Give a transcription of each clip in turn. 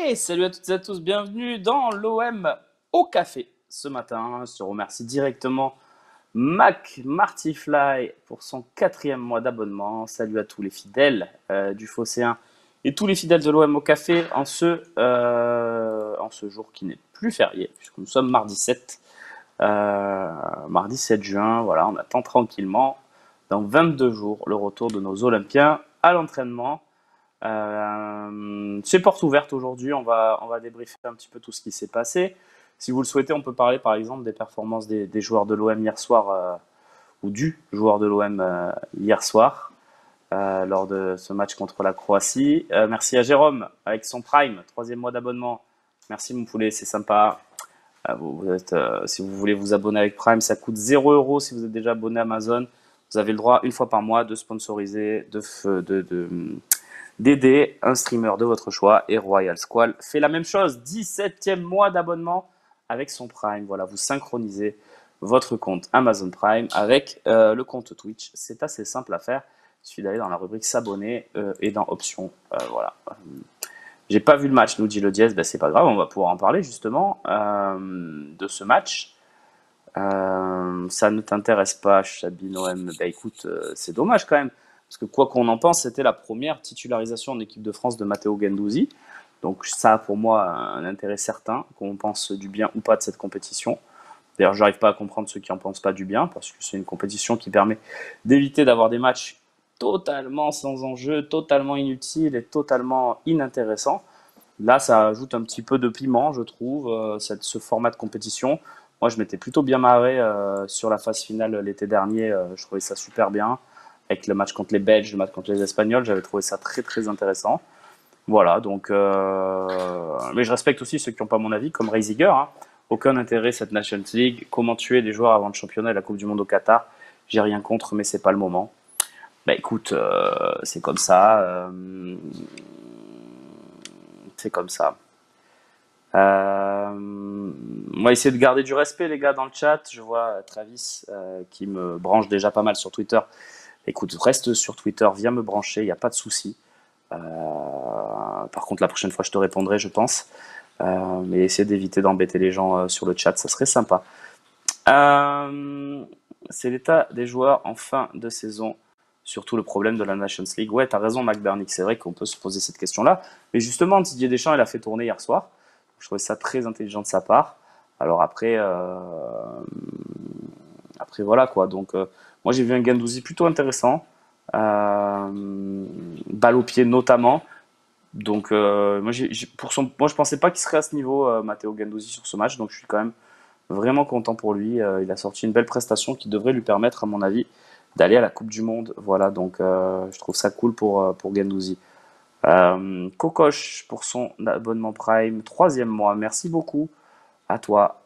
Et salut à toutes et à tous, bienvenue dans l'OM au café ce matin. Je te remercie directement Mac Martifly pour son 4e mois d'abonnement. Salut à tous les fidèles du Phocéen et tous les fidèles de l'OM au café en ce jour qui n'est plus férié, puisque nous sommes mardi 7 juin. Voilà, on attend tranquillement dans 22 jours le retour de nos Olympiens à l'entraînement. C'est porte ouverte aujourd'hui, on va débriefer un petit peu tout ce qui s'est passé. Si vous le souhaitez, on peut parler par exemple des performances des joueurs de l'OM hier soir, ou du joueur de l'OM hier soir, lors de ce match contre la Croatie. Merci à Jérôme avec son Prime, 3e mois d'abonnement. Merci mon poulet, c'est sympa. Si vous voulez vous abonner avec Prime, ça coûte 0 € si vous êtes déjà abonné à Amazon. Vous avez le droit une fois par mois de sponsoriser, d'aider un streamer de votre choix, et Royal Squall fait la même chose, 17e mois d'abonnement avec son Prime. Voilà, vous synchronisez votre compte Amazon Prime avec le compte Twitch. C'est assez simple à faire. Il suffit d'aller dans la rubrique s'abonner et dans options. Voilà. J'ai pas vu le match, nous dit le Diez. Ben, c'est pas grave, on va pouvoir en parler justement de ce match. Ça ne t'intéresse pas, Chabin OM? Ben écoute, c'est dommage quand même. Parce que quoi qu'on en pense, c'était la première titularisation en équipe de France de Matteo Guendouzi. Donc ça a pour moi un intérêt certain, qu'on pense du bien ou pas de cette compétition. D'ailleurs, je n'arrive pas à comprendre ceux qui n'en pensent pas du bien, parce que c'est une compétition qui permet d'éviter d'avoir des matchs totalement sans enjeu, totalement inutiles et totalement inintéressants. Là, ça ajoute un petit peu de piment, je trouve, ce format de compétition. Moi, je m'étais plutôt bien marré sur la phase finale l'été dernier. Je trouvais ça super bien. Avec le match contre les Belges, le match contre les Espagnols, j'avais trouvé ça très très intéressant. Voilà, donc, mais je respecte aussi ceux qui n'ont pas mon avis, comme Reisiger. Hein. Aucun intérêt cette Nations League. Comment tuer des joueurs avant le championnat et la Coupe du Monde au Qatar? J'ai rien contre, mais c'est pas le moment. Bah écoute, c'est comme ça. C'est comme ça. On va essayer de garder du respect, les gars, dans le chat. Je vois Travis qui me branche déjà pas mal sur Twitter. Écoute, reste sur Twitter, viens me brancher, il n'y a pas de souci. Par contre, la prochaine fois, je te répondrai, je pense. Mais essayer d'éviter d'embêter les gens sur le chat, ça serait sympa. C'est l'état des joueurs en fin de saison, surtout le problème de la Nations League. Ouais, t'as raison, McBurney, c'est vrai qu'on peut se poser cette question-là. Mais justement, Didier Deschamps, il a fait tourner hier soir. Je trouvais ça très intelligent de sa part. Alors après voilà quoi. Donc, moi, j'ai vu un Guendouzi plutôt intéressant. Balle au pied notamment. Donc, moi, moi, je pensais pas qu'il serait à ce niveau, Matteo Guendouzi, sur ce match. Donc, je suis quand même vraiment content pour lui. Il a sorti une belle prestation qui devrait lui permettre, à mon avis, d'aller à la Coupe du Monde. Voilà, donc je trouve ça cool pour Guendouzi. Kokosch pour son abonnement Prime, 3e mois. Merci beaucoup à toi.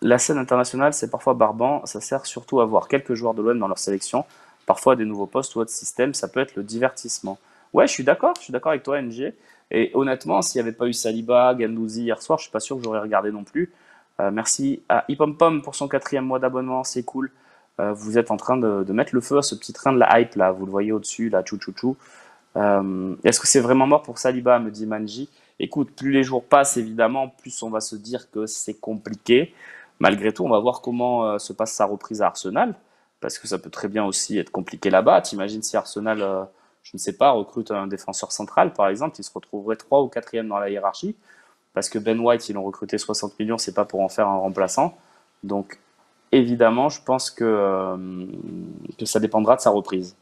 La scène internationale, c'est parfois barbant. Ça sert surtout à voir quelques joueurs de l'OM dans leur sélection. Parfois, des nouveaux postes ou autres systèmes, ça peut être le divertissement. Ouais, je suis d'accord avec toi, NG. Et honnêtement, s'il n'y avait pas eu Saliba, Guendouzi hier soir, je suis pas sûr que j'aurais regardé non plus. Merci à Hipompom pour son 4e mois d'abonnement, c'est cool. Vous êtes en train de mettre le feu à ce petit train de la hype là, vous le voyez au-dessus, là, chou chou chou. Est-ce que c'est vraiment mort pour Saliba, me dit Manji? Écoute, plus les jours passent, évidemment, plus on va se dire que c'est compliqué. Malgré tout, on va voir comment se passe sa reprise à Arsenal, parce que ça peut très bien aussi être compliqué là-bas. T'imagines si Arsenal, je ne sais pas, recrute un défenseur central, par exemple, il se retrouverait 3 ou 4e dans la hiérarchie, parce que Ben White, ils l'ont recruté 60 millions, c'est pas pour en faire un remplaçant. Donc, évidemment, je pense que ça dépendra de sa reprise.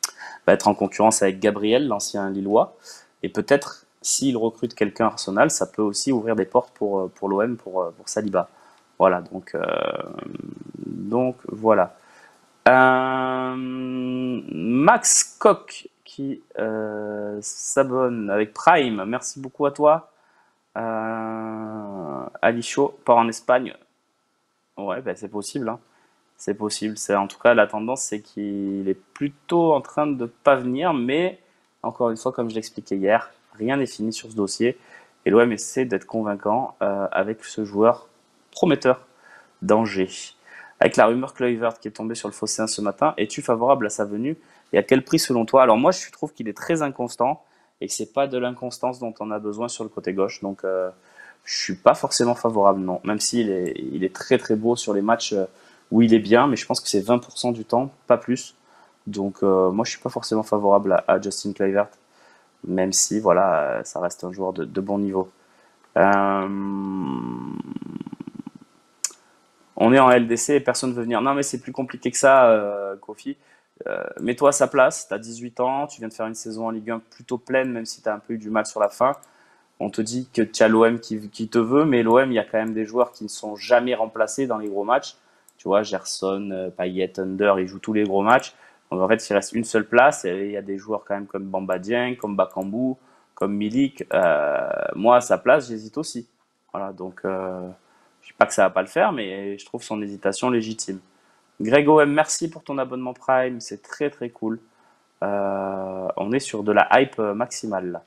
Il va être en concurrence avec Gabriel, l'ancien Lillois, et peut-être, s'il recrute quelqu'un Arsenal, ça peut aussi ouvrir des portes pour l'OM, pour Saliba. Voilà, donc voilà. Max Koch qui s'abonne avec Prime, merci beaucoup à toi. Ali Chaud part en Espagne. Ouais, ben c'est possible, hein. C'est possible. En tout cas, la tendance, c'est qu'il est plutôt en train de pas venir, mais encore une fois, comme je l'expliquais hier, rien n'est fini sur ce dossier. Et l'OM essaie d'être convaincant avec ce joueur prometteur d'Angers. Avec la rumeur Kluivert qui est tombée sur le Phocéen ce matin, es-tu favorable à sa venue et à quel prix selon toi? Alors moi, je trouve qu'il est très inconstant et que c'est pas de l'inconstance dont on a besoin sur le côté gauche. Donc, je suis pas forcément favorable, non. Même il est très très beau sur les matchs où il est bien, mais je pense que c'est 20% du temps, pas plus. Donc, moi, je suis pas forcément favorable à Justin Kluivert, même si, voilà, ça reste un joueur de bon niveau. Euh, on est en LDC et personne ne veut venir. Non, mais c'est plus compliqué que ça, Kofi. Mets-toi à sa place, tu as 18 ans, tu viens de faire une saison en Ligue 1 plutôt pleine, même si tu as un peu eu du mal sur la fin. On te dit que tu as l'OM qui te veut, mais l'OM, il y a quand même des joueurs qui ne sont jamais remplacés dans les gros matchs. Tu vois, Gerson, Payet, Under, ils jouent tous les gros matchs. Donc en fait, il reste une seule place et il y a des joueurs quand même comme Bamba Dieng, comme Bakambu, comme Milik. Moi, à sa place, j'hésite aussi. Voilà, donc je ne dis pas que ça va pas le faire, mais je trouve son hésitation légitime. Greg OM, merci pour ton abonnement Prime, c'est très très cool. On est sur de la hype maximale là.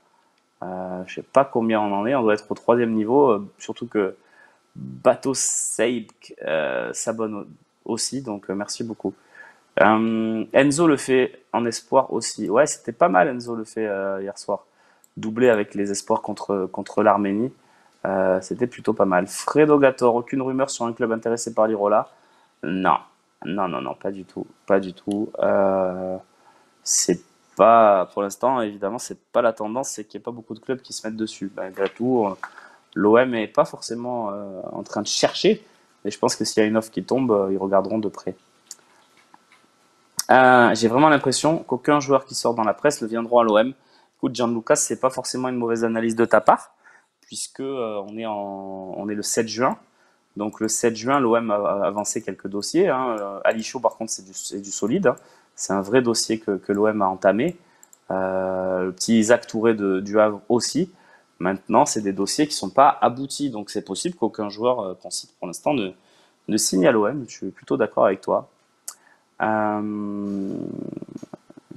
Je sais pas combien on en est, on doit être au troisième niveau, surtout que Bato Seik s'abonne aussi, donc merci beaucoup. Enzo le fait en espoir aussi. Ouais, c'était pas mal Enzo le fait hier soir. Doublé avec les espoirs contre l'Arménie. C'était plutôt pas mal. Fredo Gator, aucune rumeur sur un club intéressé par l'Irola? Non, non, non, non, pas du tout, pas du tout. C'est pas, pour l'instant, évidemment, c'est pas la tendance, c'est qu'il n'y a pas beaucoup de clubs qui se mettent dessus. Malgré tout, l'OM est pas forcément en train de chercher, mais je pense que s'il y a une offre qui tombe, ils regarderont de près. J'ai vraiment l'impression qu'aucun joueur qui sort dans la presse ne viendra à l'OM. Écoute, Gianluca, c'est pas forcément une mauvaise analyse de ta part, puisque on est le 7 juin. Donc le 7 juin, l'OM a avancé quelques dossiers, hein. Ali Chaud, par contre, c'est du solide, hein. C'est un vrai dossier que l'OM a entamé. Le petit Isaac Touré du Havre aussi. Maintenant, c'est des dossiers qui ne sont pas aboutis. Donc c'est possible qu'aucun joueur qu'on cite pour l'instant ne signe à l'OM. Je suis plutôt d'accord avec toi. Euh,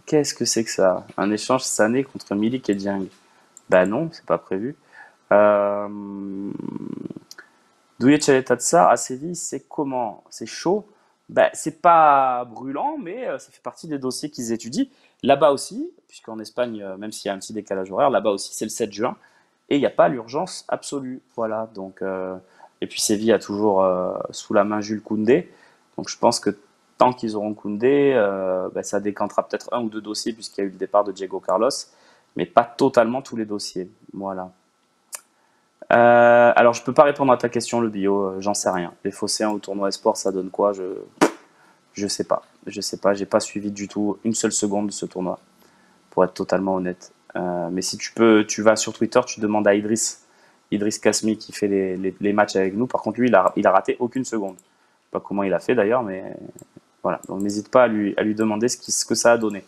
Qu'est-ce que c'est que ça? Un échange Sané contre Milik et Dieng? Bah non, c'est pas prévu. Euh, Douye Chalet-Tatsar à Séville, c'est comment? C'est chaud? Ben, c'est pas brûlant, mais ça fait partie des dossiers qu'ils étudient. Là-bas aussi, puisqu'en Espagne, même s'il y a un petit décalage horaire, là-bas aussi, c'est le 7 juin. Et il n'y a pas l'urgence absolue. Voilà. Donc, et puis Séville a toujours sous la main Jules Koundé. Donc je pense que tant qu'ils auront Koundé, ben, ça décantera peut-être un ou deux dossiers, puisqu'il y a eu le départ de Diego Carlos, mais pas totalement tous les dossiers. Voilà. Alors, je peux pas répondre à ta question, le bio, j'en sais rien. Les Phocéens au tournoi Espoir, ça donne quoi? Je sais pas. Je sais pas, j'ai pas suivi du tout une seule seconde de ce tournoi, pour être totalement honnête. Mais si tu peux, tu vas sur Twitter, tu demandes à Idriss Kasmi qui fait les matchs avec nous. Par contre, lui, il a raté aucune seconde. Je sais pas comment il a fait d'ailleurs, mais voilà. Donc, n'hésite pas à lui demander ce que ça a donné.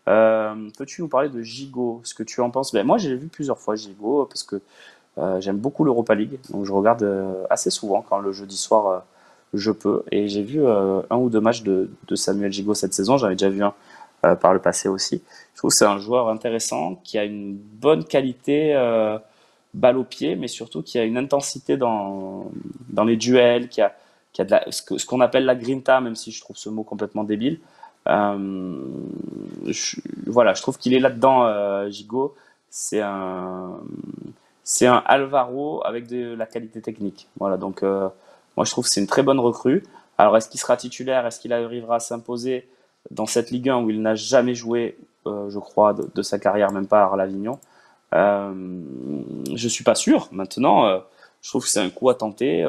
Peux-tu nous parler de Gigot, ce que tu en penses? Ben, moi, j'ai vu plusieurs fois Gigot parce que j'aime beaucoup l'Europa League, donc je regarde assez souvent quand le jeudi soir je peux. Et j'ai vu un ou deux matchs de Samuel Gigot cette saison, j'en ai déjà vu un par le passé aussi. Je trouve que c'est un joueur intéressant, qui a une bonne qualité balle au pied, mais surtout qui a une intensité dans les duels, qui a ce qu'on appelle la grinta, même si je trouve ce mot complètement débile. Euh, voilà, je trouve qu'il est là-dedans, Gigot. C'est un, c'est un Alvaro avec de la qualité technique. Voilà, donc moi je trouve que c'est une très bonne recrue. Alors est-ce qu'il sera titulaire? Est-ce qu'il arrivera à s'imposer dans cette Ligue 1 où il n'a jamais joué, je crois, de sa carrière, même pas à l'Avignon? Je suis pas sûr. Maintenant, je trouve que c'est un coup à tenter.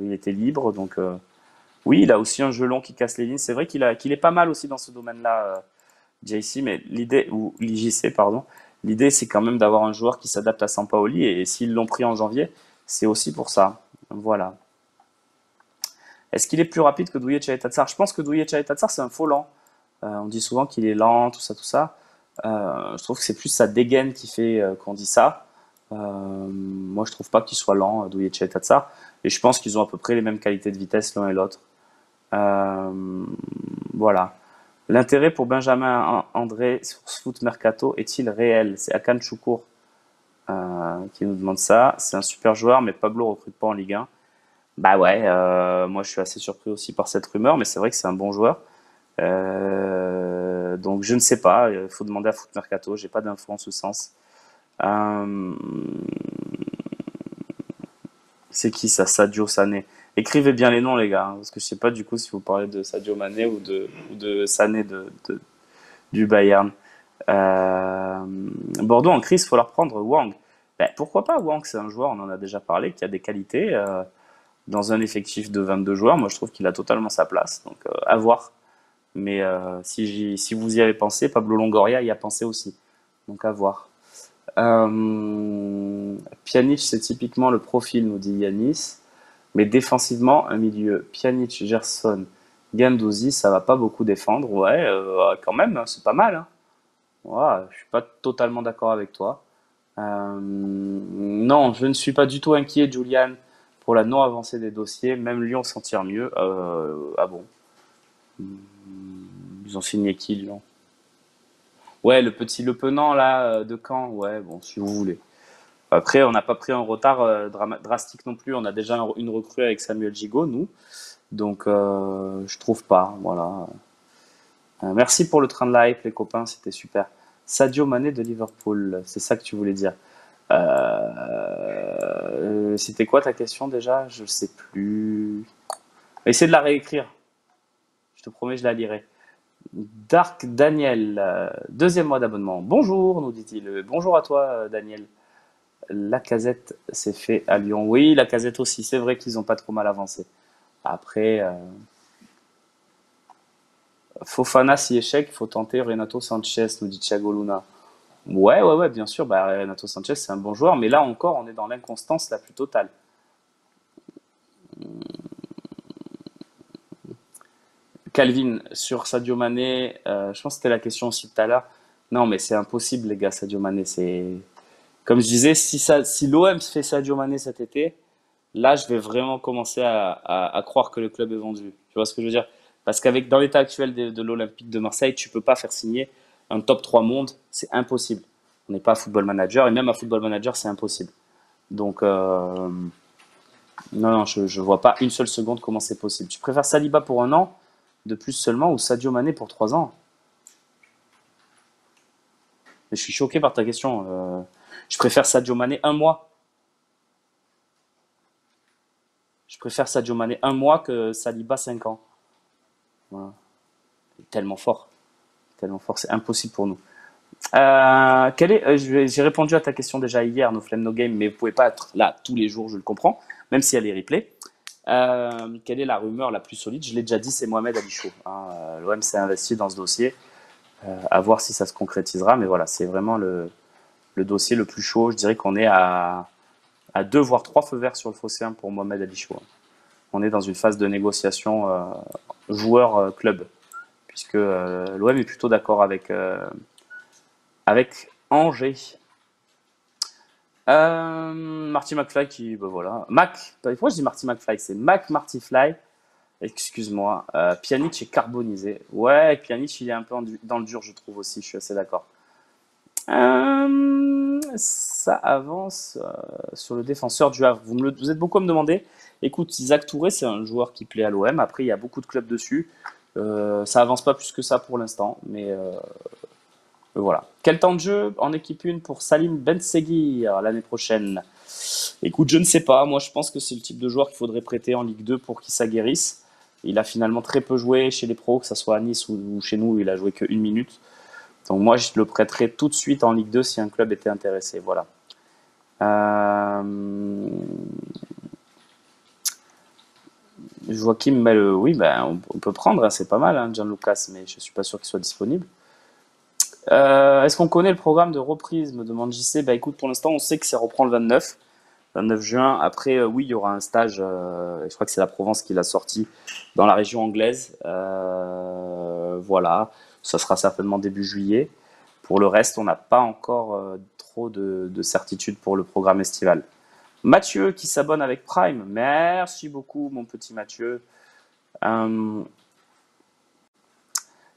Il était libre, donc oui, il a aussi un jeu long qui casse les lignes. C'est vrai qu'il est pas mal aussi dans ce domaine-là, JC, mais l'idée, ou l'IJC, pardon, l'idée c'est quand même d'avoir un joueur qui s'adapte à Sampaoli, et s'ils l'ont pris en janvier, c'est aussi pour ça. Voilà. Est-ce qu'il est plus rapide que Douye Chaetatsar? Je pense que Douye Chaetatsar, c'est un faux lent. On dit souvent qu'il est lent, tout ça, tout ça. Je trouve que c'est plus sa dégaine qui fait qu'on dit ça. Moi, je trouve pas qu'il soit lent, Douye Chaetatsar. Et je pense qu'ils ont à peu près les mêmes qualités de vitesse l'un et l'autre. Voilà. L'intérêt pour Benjamin André sur ce foot mercato est-il réel? C'est Akan Choukour qui nous demande ça. C'est un super joueur, mais Pablo recrute pas en Ligue 1. Bah ouais, moi je suis assez surpris aussi par cette rumeur, mais c'est vrai que c'est un bon joueur. Donc je ne sais pas, il faut demander à Foot Mercato, j'ai pas d'infos en ce sens. Euh, c'est qui ça, Sadio Sané? Écrivez bien les noms les gars, hein, parce que je sais pas du coup si vous parlez de Sadio Mané ou de Sané du Bayern. Euh, Bordeaux en crise, faut leur prendre Wang. Ben, pourquoi pas Wang, c'est un joueur, on en a déjà parlé, qui a des qualités. Dans un effectif de 22 joueurs, moi je trouve qu'il a totalement sa place. Donc à voir. Mais si vous y avez pensé, Pablo Longoria y a pensé aussi. Donc à voir. Pjanic, c'est typiquement le profil, nous dit Yanis. Mais défensivement, un milieu Pjanic, Gerson, Guendouzi, ça va pas beaucoup défendre. Ouais, quand même, hein, c'est pas mal. Hein. Ouais, je suis pas totalement d'accord avec toi. Non, je ne suis pas du tout inquiet, Julian, pour la non-avancée des dossiers. Même Lyon s'en tire mieux. Ah bon? Ils ont signé qui, Lyon? Ouais, le petit Le Penant, là, de Caen. Ouais, bon, si vous voulez. Après, on n'a pas pris un retard drastique non plus. On a déjà une recrue avec Samuel Gigot, nous. Donc, je trouve pas. Voilà. Merci pour le train de live, les copains. C'était super. Sadio Mané de Liverpool. C'est ça que tu voulais dire. C'était quoi ta question déjà? Je sais plus. Essaie de la réécrire. Je te promets, je la lirai. Dark Daniel, deuxième mois d'abonnement. Bonjour, nous dit-il. Bonjour à toi, Daniel. La casette s'est fait à Lyon. Oui, la casette aussi. C'est vrai qu'ils n'ont pas trop mal avancé. Après, Fofana, si échec, il faut tenter Renato Sanchez, nous dit Thiago Luna. Ouais, ouais, ouais, bien sûr. Bah, Renato Sanchez, c'est un bon joueur. Mais là encore, on est dans l'inconstance la plus totale. Calvin, sur Sadio Mané, je pense que c'était la question aussi tout à l'heure. Non, mais c'est impossible, les gars, Sadio Mané. Comme je disais, si l'OM fait Sadio Mané cet été, là, je vais vraiment commencer à croire que le club est vendu. Tu vois ce que je veux dire? Parce qu'avec dans l'état actuel de l'Olympique de Marseille, tu peux pas faire signer un top 3 monde. C'est impossible. On n'est pas football manager, et même à football manager, c'est impossible. Donc, non, non, je vois pas une seule seconde comment c'est possible. Tu préfères Saliba pour un an de plus seulement ou Sadio Mané pour 3 ans? Mais je suis choqué par ta question. Je préfère Sadio Mané un mois. Je préfère Sadio Mané un mois que Saliba 5 ans. Voilà. Tellement fort. Tellement fort, c'est impossible pour nous. J'ai répondu à ta question déjà hier, nos Flemme No Game, mais vous pouvez pas être là tous les jours, je le comprends, même si elle est replay. Quelle est la rumeur la plus solide? Je l'ai déjà dit, c'est Mohamed Ali Chaud. Hein. L'OM s'est investi dans ce dossier. À voir si ça se concrétisera, mais voilà, c'est vraiment le dossier le plus chaud. Je dirais qu'on est à 2 voire 3 feux verts sur le phocéen pour Mohamed Ali Chaud. On est dans une phase de négociation joueur-club, puisque l'OM est plutôt d'accord avec Angers. Marty McFly qui, ben voilà. Pourquoi je dis Marty McFly? C'est Marty Fly. Excuse-moi. Pjanic est carbonisé. Ouais, Pjanic, il est un peu dans le dur, je trouve aussi. Je suis assez d'accord. Ça avance sur le défenseur du Havre. Vous êtes beaucoup à me demander. Écoute, Isaac Touré, c'est un joueur qui plaît à l'OM. Après, il y a beaucoup de clubs dessus. Ça avance pas plus que ça pour l'instant, mais voilà. Quel temps de jeu en équipe 1 pour Salim Benseguir l'année prochaine? Écoute, je ne sais pas. Moi, je pense que c'est le type de joueur qu'il faudrait prêter en Ligue 2 pour qu'il s'aguerrisse. Il a finalement très peu joué chez les pros, que ce soit à Nice ou chez nous, il a joué que 1 minute. Donc moi, je le prêterais tout de suite en Ligue 2 si un club était intéressé. Voilà. Euh... Joachim, oui, ben, on peut prendre, hein, c'est pas mal, hein, Gianlucas, mais je suis pas sûr qu'il soit disponible. Est-ce qu'on connaît le programme de reprise, me demande JC. Bah écoute, pour l'instant, on sait que ça reprend le 29 juin. Après, oui, il y aura un stage, je crois que c'est la Provence qui l'a sorti, dans la région anglaise. Voilà, ça sera certainement début juillet. Pour le reste, on n'a pas encore trop de certitude pour le programme estival. Mathieu qui s'abonne avec Prime. Merci beaucoup, mon petit Mathieu. Euh,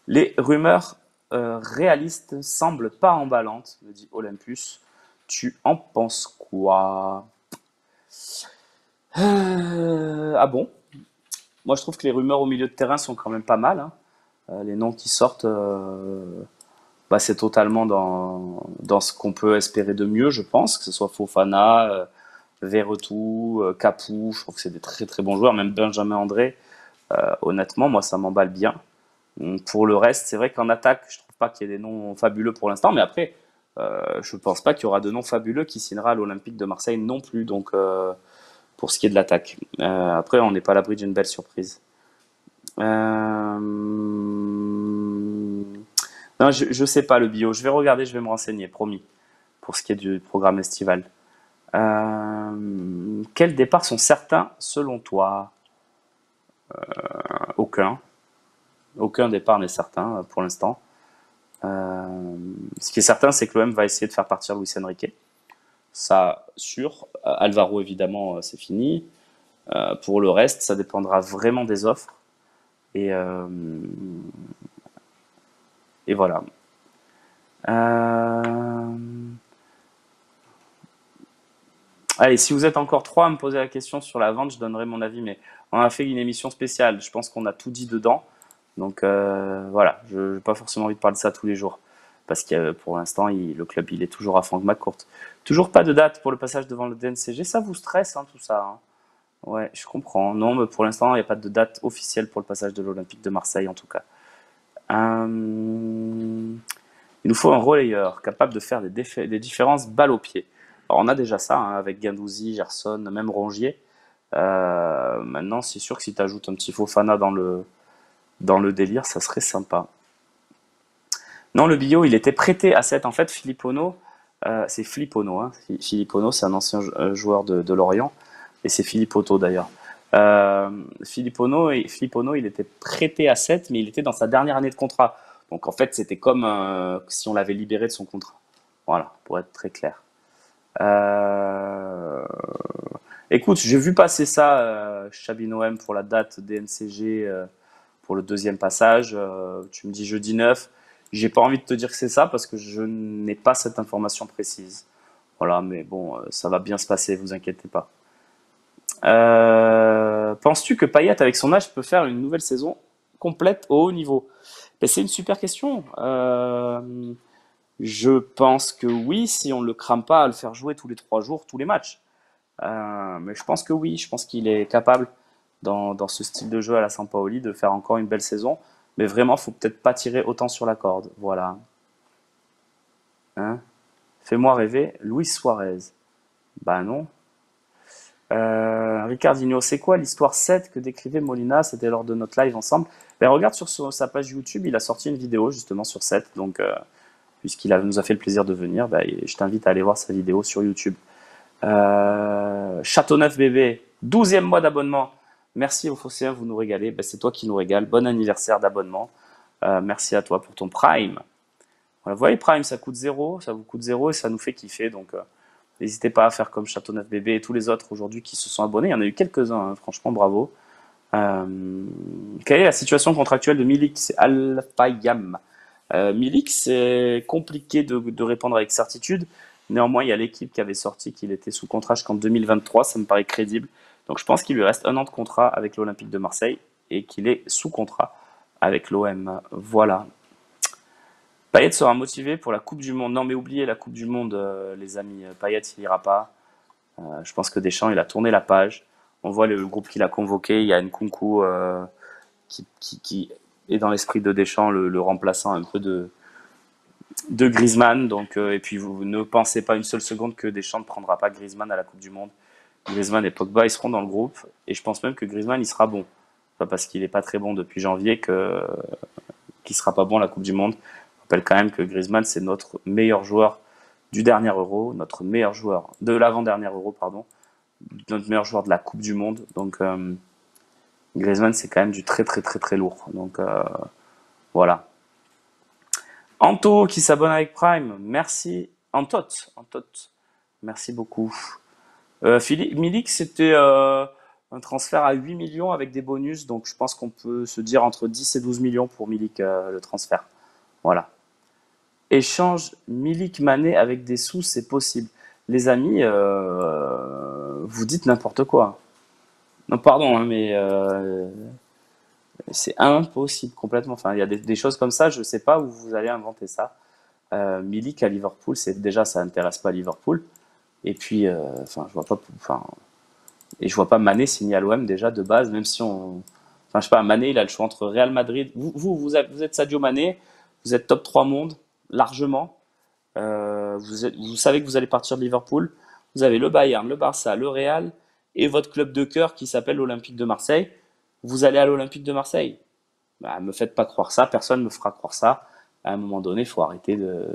les rumeurs réalistes semblent pas emballantes, me dit Olympus. Tu en penses quoi? Ah bon? Moi, je trouve que les rumeurs au milieu de terrain sont quand même pas mal, hein. Les noms qui sortent, bah, c'est totalement dans ce qu'on peut espérer de mieux, je pense, que ce soit Fofana, Verretou, Capoue. Je trouve que c'est des très très bons joueurs, même Benjamin André. Honnêtement, moi, ça m'emballe bien. Pour le reste, c'est vrai qu'en attaque, je trouve pas qu'il y ait des noms fabuleux pour l'instant, mais après, je pense pas qu'il y aura de noms fabuleux qui signera à l'Olympique de Marseille non plus. Donc, pour ce qui est de l'attaque. Après, on n'est pas à l'abri d'une belle surprise. Euh, Non, je sais pas le bio. Je vais regarder, je vais me renseigner, promis, pour ce qui est du programme estival. Quels départs sont certains selon toi? Aucun. Aucun départ n'est certain pour l'instant. Ce qui est certain, c'est que l'OM va essayer de faire partir Luis Enrique. Ça, sûr. Alvaro, évidemment, c'est fini. Pour le reste, ça dépendra vraiment des offres. Et, euh, et voilà. Euh, Allez, si vous êtes encore trois à me poser la question sur la vente, je donnerai mon avis, mais on a fait une émission spéciale. Je pense qu'on a tout dit dedans. Donc voilà, je n'ai pas forcément envie de parler de ça tous les jours. Parce que pour l'instant, le club il est toujours à Franck McCourt. Toujours pas de date pour le passage devant le DNCG. Ça vous stresse, hein, tout ça, hein? Ouais, je comprends. Non, mais pour l'instant, il n'y a pas de date officielle pour le passage de l'Olympique de Marseille, en tout cas. Euh, Il nous faut un relayeur capable de faire des différences balle au pied. Alors, on a déjà ça, hein, avec Guendouzi, Gerson, même Rongier. Maintenant, c'est sûr que si tu ajoutes un petit Fofana dans le délire, ça serait sympa. Non, le bio, il était prêté à 7. En fait, Filippono, c'est Filippono, hein. Filippono, c'est un ancien joueur de Lorient. Et c'est Filippoto d'ailleurs. Filippono, il était prêté à 7, mais il était dans sa dernière année de contrat. Donc en fait, c'était comme si on l'avait libéré de son contrat. Voilà, pour être très clair. Euh, Écoute, j'ai vu passer ça, Chabin OM pour la date DNCG, pour le deuxième passage. Tu me dis jeudi 9. J'ai pas envie de te dire que c'est ça parce que je n'ai pas cette information précise. Voilà, mais bon, ça va bien se passer, vous inquiétez pas. Penses-tu que Payet, avec son âge, peut faire une nouvelle saison complète au haut niveau? Ben, c'est une super question. Je pense que oui, si on ne le crame pas à le faire jouer tous les 3 jours, tous les matchs. Mais je pense que oui, je pense qu'il est capable, dans ce style de jeu à la Sampaoli, de faire encore une belle saison. Mais vraiment, faut peut-être pas tirer autant sur la corde. Voilà. Hein? Fais-moi rêver, Luis Suarez. Bah non. Ricardinho, c'est quoi l'histoire 7 que décrivait Molina? C'était lors de notre live ensemble. Ben, regarde sur sa page YouTube, il a sorti une vidéo justement sur 7. Donc, nous a fait le plaisir de venir, ben, je t'invite à aller voir sa vidéo sur YouTube. Châteauneuf bébé, 12e mois d'abonnement. Merci aux Phocéens, vous nous régalez. Ben, c'est toi qui nous régales. Bon anniversaire d'abonnement. Merci à toi pour ton Prime. Voilà, vous voyez, Prime, ça coûte zéro, ça vous coûte zéro et ça nous fait kiffer. Donc, n'hésitez pas à faire comme Châteauneuf bébé et tous les autres aujourd'hui qui se sont abonnés. Il y en a eu quelques-uns, hein, franchement, bravo. Euh, Quelle est la situation contractuelle de Milik? C'est Al-Fayyam. Milik, c'est compliqué de répondre avec certitude. Néanmoins, il y a l'équipe qui avait sorti qu'il était sous contrat jusqu'en 2023. Ça me paraît crédible. Donc je pense qu'il lui reste 1 an de contrat avec l'Olympique de Marseille et qu'il est sous contrat avec l'OM. Voilà. Payet sera motivé pour la Coupe du Monde. Non, mais oubliez la Coupe du Monde, les amis. Payet, il ira pas. Je pense que Deschamps, il a tourné la page. On voit le groupe qu'il a convoqué. Il y a Nkunku qui est dans l'esprit de Deschamps, le remplaçant un peu de Griezmann. Donc, et puis, vous ne pensez pas une seule seconde que Deschamps ne prendra pas Griezmann à la Coupe du Monde. Griezmann et Pogba, ils seront dans le groupe. Et je pense même que Griezmann, il sera bon. Pas parce qu'il n'est pas très bon depuis janvier qu'il sera pas bon à la Coupe du Monde. Je rappelle quand même que Griezmann, c'est notre meilleur joueur du dernier Euro, notre meilleur joueur de l'avant-dernier Euro, pardon, notre meilleur joueur de la Coupe du Monde. Donc, Griezmann, c'est quand même du très très très très lourd. Donc, voilà. Anto qui s'abonne avec Prime, merci. Antot, merci beaucoup. Milik, c'était un transfert à 8 millions avec des bonus, donc je pense qu'on peut se dire entre 10 et 12 millions pour Milik, le transfert. Voilà. Échange Milik Mané avec des sous, c'est possible. Les amis, vous dites n'importe quoi. Non, pardon, hein, mais c'est impossible complètement. Enfin, il y a des choses comme ça, je ne sais pas où vous allez inventer ça. Milik à Liverpool, c'est déjà ça intéresse pas Liverpool. Et puis, enfin, je vois pas, enfin, et je vois pas Mané signer à l'OM déjà de base, même si on, enfin, je sais pas, Mané, il a le choix entre Real Madrid. Vous êtes Sadio Mané, vous êtes top 3 monde largement. Vous savez que vous allez partir de Liverpool. Vous avez le Bayern, le Barça, le Real et votre club de cœur qui s'appelle l'Olympique de Marseille. Vous allez à l'Olympique de Marseille. Bah, me faites pas croire ça, personne ne me fera croire ça. À un moment donné, il faut arrêter de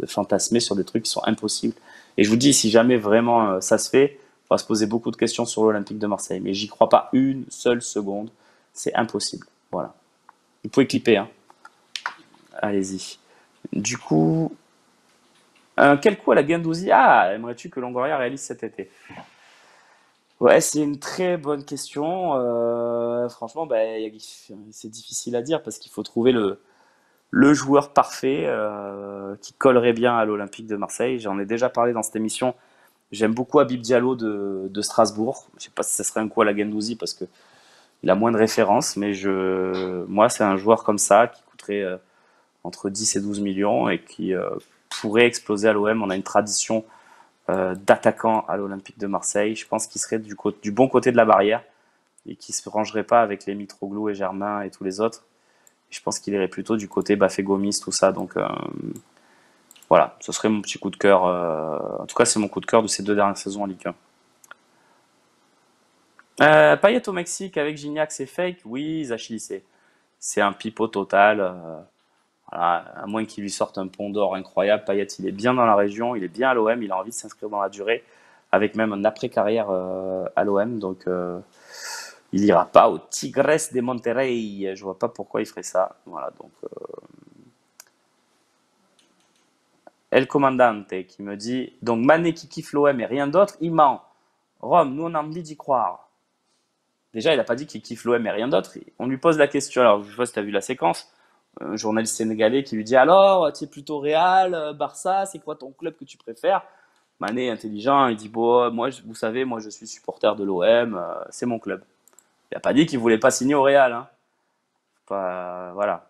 fantasmer sur des trucs qui sont impossibles. Et je vous dis, si jamais vraiment ça se fait, on va se poser beaucoup de questions sur l'Olympique de Marseille. Mais j'y crois pas une seule seconde. C'est impossible. Voilà. Vous pouvez clipper, hein. Allez-y. Du coup, quel coup à la Guendouzi? Ah, aimerais-tu que Longoria réalise cet été? Ouais, c'est une très bonne question. Franchement, bah, c'est difficile à dire parce qu'il faut trouver le joueur parfait qui collerait bien à l'Olympique de Marseille. J'en ai déjà parlé dans cette émission. J'aime beaucoup Habib Diallo de Strasbourg. Je sais pas si ça serait un coup à la Guendouzi parce que il a moins de références, mais moi, c'est un joueur comme ça qui coûterait entre 10 et 12 millions et qui pourrait exploser à l'OM. On a une tradition d'attaquant à l'Olympique de Marseille. Je pense qu'il serait du bon côté de la barrière et qui se rangerait pas avec les Mitroglou et Germain et tous les autres. Je pense qu'il irait plutôt du côté Bafé Gomis, tout ça. Donc voilà, ce serait mon petit coup de cœur. En tout cas, c'est mon coup de cœur de ces 2 dernières saisons en Ligue 1. Payet au Mexique avec Gignac, c'est fake? Oui, Zachi, c'est un pipeau total. Voilà, à moins qu'il lui sorte un pont d'or incroyable. Payet, il est bien dans la région, il est bien à l'OM, il a envie de s'inscrire dans la durée, avec même un après-carrière à l'OM. Donc il ira pas au Tigres de Monterrey. Je vois pas pourquoi il ferait ça. Voilà, donc El Comandante qui me dit donc Mané qui kiffe l'OM et rien d'autre, il ment. Rome, nous on a envie d'y croire. Déjà, il a pas dit qu'il kiffe l'OM et rien d'autre. On lui pose la question. Alors, je sais pas si tu as vu la séquence. Un journaliste sénégalais qui lui dit alors, tu es plutôt Real, Barça, c'est quoi ton club que tu préfères? Mané, intelligent, il dit bon, moi, vous savez, moi je suis supporter de l'OM, c'est mon club. Il a pas dit qu'il voulait pas signer au Real, hein. Voilà.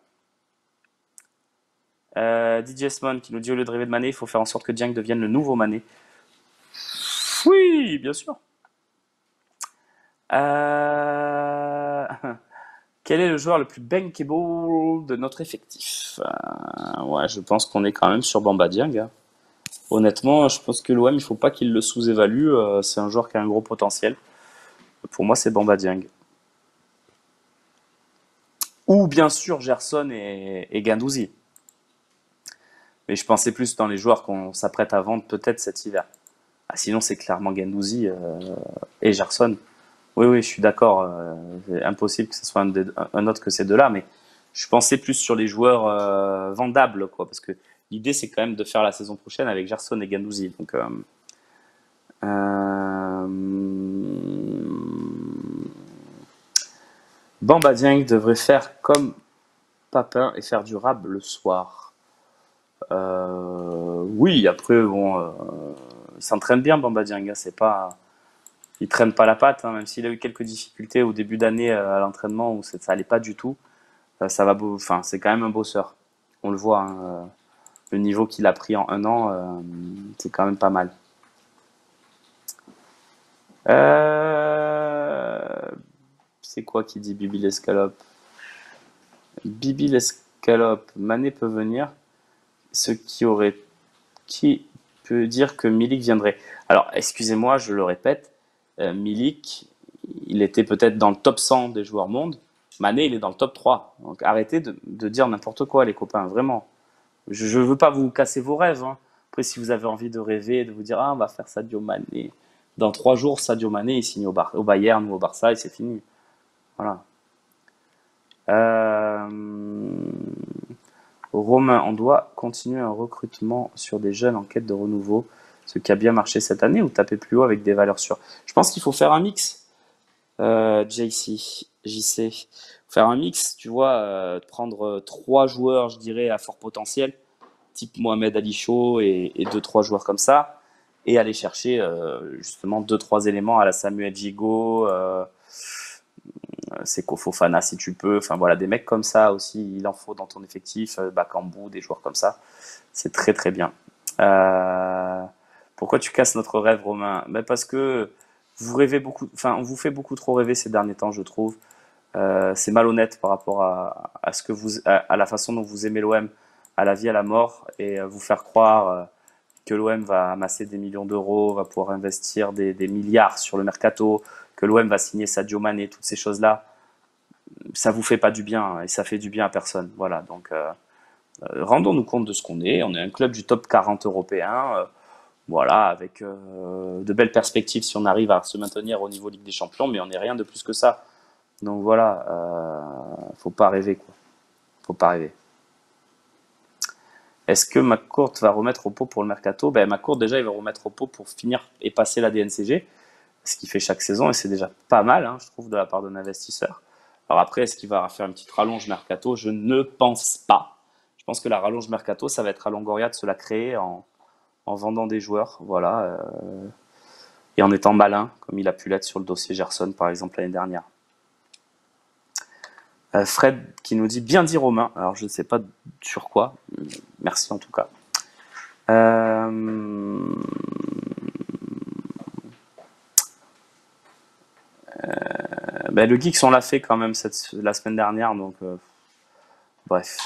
DJ Smon qui nous dit au lieu de rêver de Mané, il faut faire en sorte que Dieng devienne le nouveau Mané. Oui, bien sûr. Euh, Quel est le joueur le plus bankable de notre effectif? Ouais, je pense qu'on est quand même sur Bamba Dieng, hein. Honnêtement, je pense que l'OM, il faut pas qu'il le sous-évalue. C'est un joueur qui a un gros potentiel. Pour moi, c'est Bamba Dieng. Ou bien sûr Gerson et Guendouzi. Mais je pensais plus dans les joueurs qu'on s'apprête à vendre peut-être cet hiver. Ah, sinon, c'est clairement Guendouzi et Gerson. Oui, oui, je suis d'accord. C'est impossible que ce soit un autre que ces deux-là. Mais je pensais plus sur les joueurs vendables, quoi. Parce que l'idée, c'est quand même de faire la saison prochaine avec Gerson et Guendouzi. Donc, euh, Bamba Dieng devrait faire comme Papin et faire du rab le soir. Oui, après, bon, il s'entraîne bien, Bamba Dieng, hein. C'est pas, il traîne pas la patte, hein, même s'il a eu quelques difficultés au début d'année à l'entraînement où ça allait pas du tout. Ça va enfin, c'est quand même un bosseur. On le voit, hein, le niveau qu'il a pris en un an, c'est quand même pas mal. Euh, c'est quoi qui dit Bibi l'escalope? Bibi l'escalope, Mané peut venir. Ce qui peut dire que Milik viendrait. Alors, excusez-moi, je le répète, Milik, il était peut-être dans le top 100 des joueurs monde. Mané, il est dans le top 3. Donc arrêtez de dire n'importe quoi, les copains, vraiment. Je ne veux pas vous casser vos rêves, hein. Après, si vous avez envie de rêver, de vous dire, ah, on va faire Sadio Mané. Dans 3 jours, Sadio Mané, il signe au Bayern ou au Barça et c'est fini. Voilà. Euh, Romain, on doit continuer un recrutement sur des jeunes en quête de renouveau, ce qui a bien marché cette année, ou taper plus haut avec des valeurs sûres. Je pense qu'il faut faire un mix, JC. Faire un mix, tu vois, prendre 3 joueurs, je dirais, à fort potentiel, type Mohamed Ali Chaud et 2, 3 joueurs comme ça, et aller chercher justement deux trois éléments à la Samuel Gigot, Seko Fofana si tu peux. Enfin voilà, des mecs comme ça aussi, il en faut dans ton effectif. Bakambu, des joueurs comme ça, c'est très très bien. Euh, Pourquoi tu casses notre rêve, Romain? Ben parce que vous rêvez beaucoup, enfin on vous fait beaucoup trop rêver ces derniers temps, je trouve. C'est malhonnête par rapport à ce que à la façon dont vous aimez l'OM, à la vie, à la mort, et vous faire croire que l'OM va amasser des millions d'euros, va pouvoir investir des milliards sur le mercato, que l'OM va signer Sadio Mané, toutes ces choses-là, ça vous fait pas du bien hein, et ça fait du bien à personne. Voilà, donc rendons-nous compte de ce qu'on est. On est un club du top 40 européen, voilà, avec de belles perspectives si on arrive à se maintenir au niveau Ligue des Champions, mais on n'est rien de plus que ça. Donc voilà, faut pas rêver quoi. Faut pas rêver. Est-ce que McCourt va remettre au pot pour le mercato? Ben McCourt déjà il va remettre au pot pour finir et passer la DNCG, ce qu'il fait chaque saison et c'est déjà pas mal, hein, je trouve, de la part d'un investisseur. Alors après, est-ce qu'il va faire une petite rallonge mercato? Je ne pense pas. Je pense que la rallonge mercato, ça va être à Longoria de se la créer en vendant des joueurs, voilà, et en étant malin, comme il a pu l'être sur le dossier Gerson par exemple l'année dernière. Fred qui nous dit bien dit Romain. Alors je ne sais pas sur quoi. Merci en tout cas. Ben, le Geeks on l'a fait quand même la semaine dernière donc bref.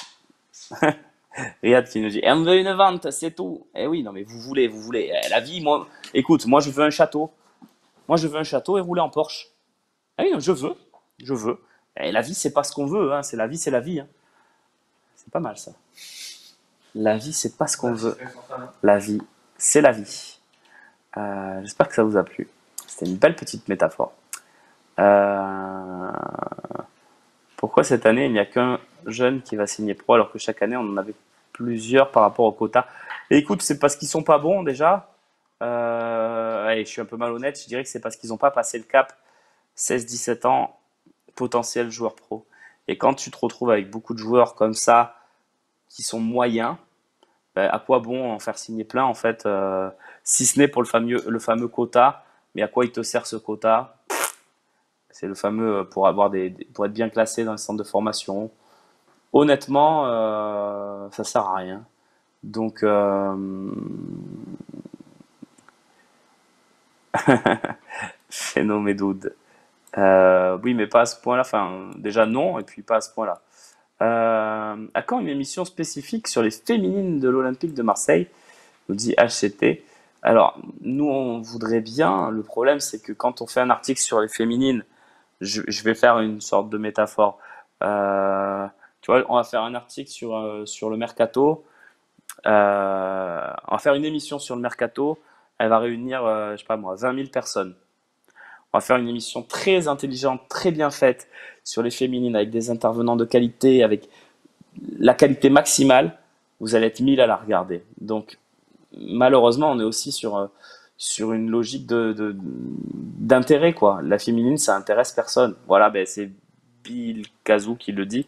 Riyad qui nous dit on veut une vente c'est tout. Eh oui non mais vous voulez. La vie moi écoute moi je veux un château. Moi je veux un château et rouler en Porsche. Ah oui non, je veux. Et la vie c'est pas ce qu'on veut hein. C'est la vie hein. C'est pas mal ça. La vie, c'est pas ce qu'on veut. La vie, c'est la vie. J'espère que ça vous a plu. C'était une belle petite métaphore. Pourquoi cette année, il n'y a qu'un jeune qui va signer pro alors que chaque année, on en avait plusieurs par rapport au quota? Et écoute, c'est parce qu'ils sont pas bons déjà. Allez, je suis un peu malhonnête. Je dirais que c'est parce qu'ils n'ont pas passé le cap 16-17 ans, potentiel joueur pro. Et quand tu te retrouves avec beaucoup de joueurs comme ça, qui sont moyens, ben, à quoi bon en faire signer plein en fait, si ce n'est pour le fameux quota, mais à quoi il te sert ce quota? C'est le fameux pour pour être bien classé dans le centre de formation. Honnêtement, ça sert à rien. Donc, Phénomédoud. Oui, mais pas à ce point-là. Enfin, déjà non, et puis pas à ce point-là. À quand une émission spécifique sur les féminines de l'Olympique de Marseille? Nous dit HCT. Alors, nous, on voudrait bien. Le problème, c'est que quand on fait un article sur les féminines, je vais faire une sorte de métaphore. Tu vois, on va faire un article sur le mercato. On va faire une émission sur le mercato. Elle va réunir, je sais pas moi, 20 000 personnes. On va faire une émission très intelligente, très bien faite sur les féminines avec des intervenants de qualité, avec la qualité maximale. Vous allez être 1000 à la regarder. Donc, malheureusement, on est aussi sur une logique d'intérêt, quoi. La féminine, ça intéresse personne. Voilà, ben, c'est Bill Kazoo qui le dit.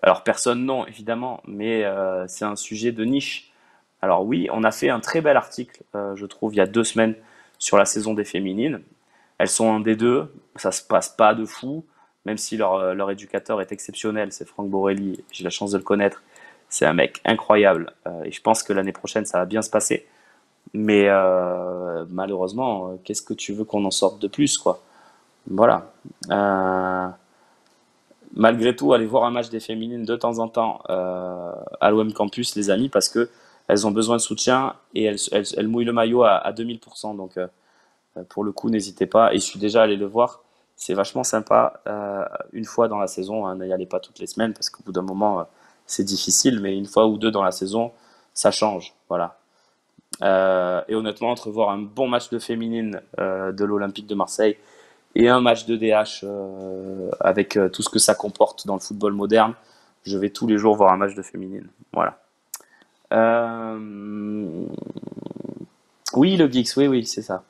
Alors, personne, non, évidemment, mais c'est un sujet de niche. Alors oui, on a fait un très bel article, je trouve, il y a 2 semaines sur la saison des féminines. Elles sont en D2, ça se passe pas de fou, même si leur éducateur est exceptionnel, c'est Franck Borelli, j'ai la chance de le connaître. C'est un mec incroyable et je pense que l'année prochaine ça va bien se passer. Mais malheureusement, qu'est-ce que tu veux qu'on en sorte de plus, quoi? Voilà. Euh, Malgré tout, allez voir un match des féminines de temps en temps à l'OM Campus, les amis, parce que elles ont besoin de soutien et elles mouillent le maillot à 2000%. Donc, pour le coup, n'hésitez pas. Et je suis déjà allé le voir. C'est vachement sympa. Une fois dans la saison, hein, n'y allez pas toutes les semaines parce qu'au bout d'un moment, c'est difficile. Mais une fois ou deux dans la saison, ça change. Voilà. Et honnêtement, entre voir un bon match de féminine de l'Olympique de Marseille et un match de DH avec tout ce que ça comporte dans le football moderne, je vais tous les jours voir un match de féminine. Voilà. Oui, le Geeks, oui, oui, c'est ça.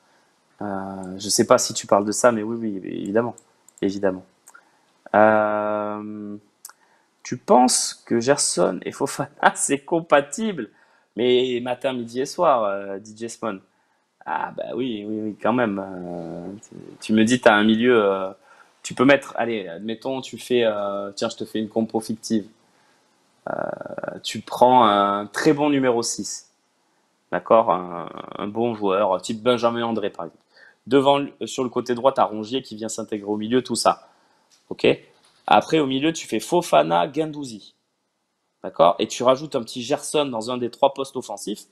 Je sais pas si tu parles de ça, mais oui, oui, évidemment. Évidemment. Euh, Tu penses que Gerson et Fofana, c'est compatible? Mais matin, midi et soir, DJ Smon. Ah bah oui, oui, oui, quand même. Tu me dis, tu as un milieu, tu peux mettre, allez, admettons, tu fais, tiens, je te fais une compo fictive. Tu prends un très bon numéro 6, d'accord, un bon joueur, type Benjamin André par exemple. Devant, sur le côté droit, tu as Rongier qui vient s'intégrer au milieu, tout ça. Ok. Après, au milieu, tu fais Fofana, Guendouzi. D'accord. Et tu rajoutes un petit Gerson dans un des trois postes offensifs.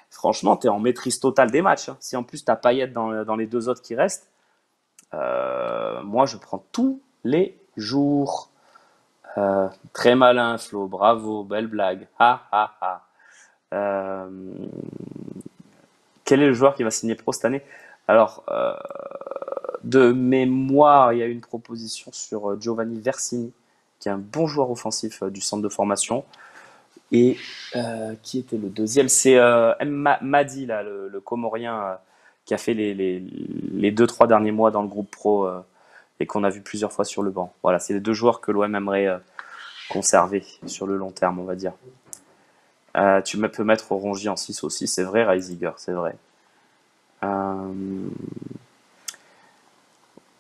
Franchement, tu es en maîtrise totale des matchs, hein. Si en plus tu as Payet dans les deux autres qui restent, moi je prends tous les jours. Très malin, Flo. Bravo. Belle blague. Ha ha ha. Euh, quel est le joueur qui va signer pro cette année? Alors, de mémoire, il y a eu une proposition sur Giovanni Versini, qui est un bon joueur offensif du centre de formation. Et qui était le deuxième? C'est Madi, là, le Comorien, qui a fait les 2-3 derniers mois dans le groupe pro et qu'on a vu plusieurs fois sur le banc. Voilà, c'est les deux joueurs que l'OM aimerait conserver sur le long terme, on va dire. Peux mettre Rongier en 6 aussi, c'est vrai, Reisiger, c'est vrai. Euh,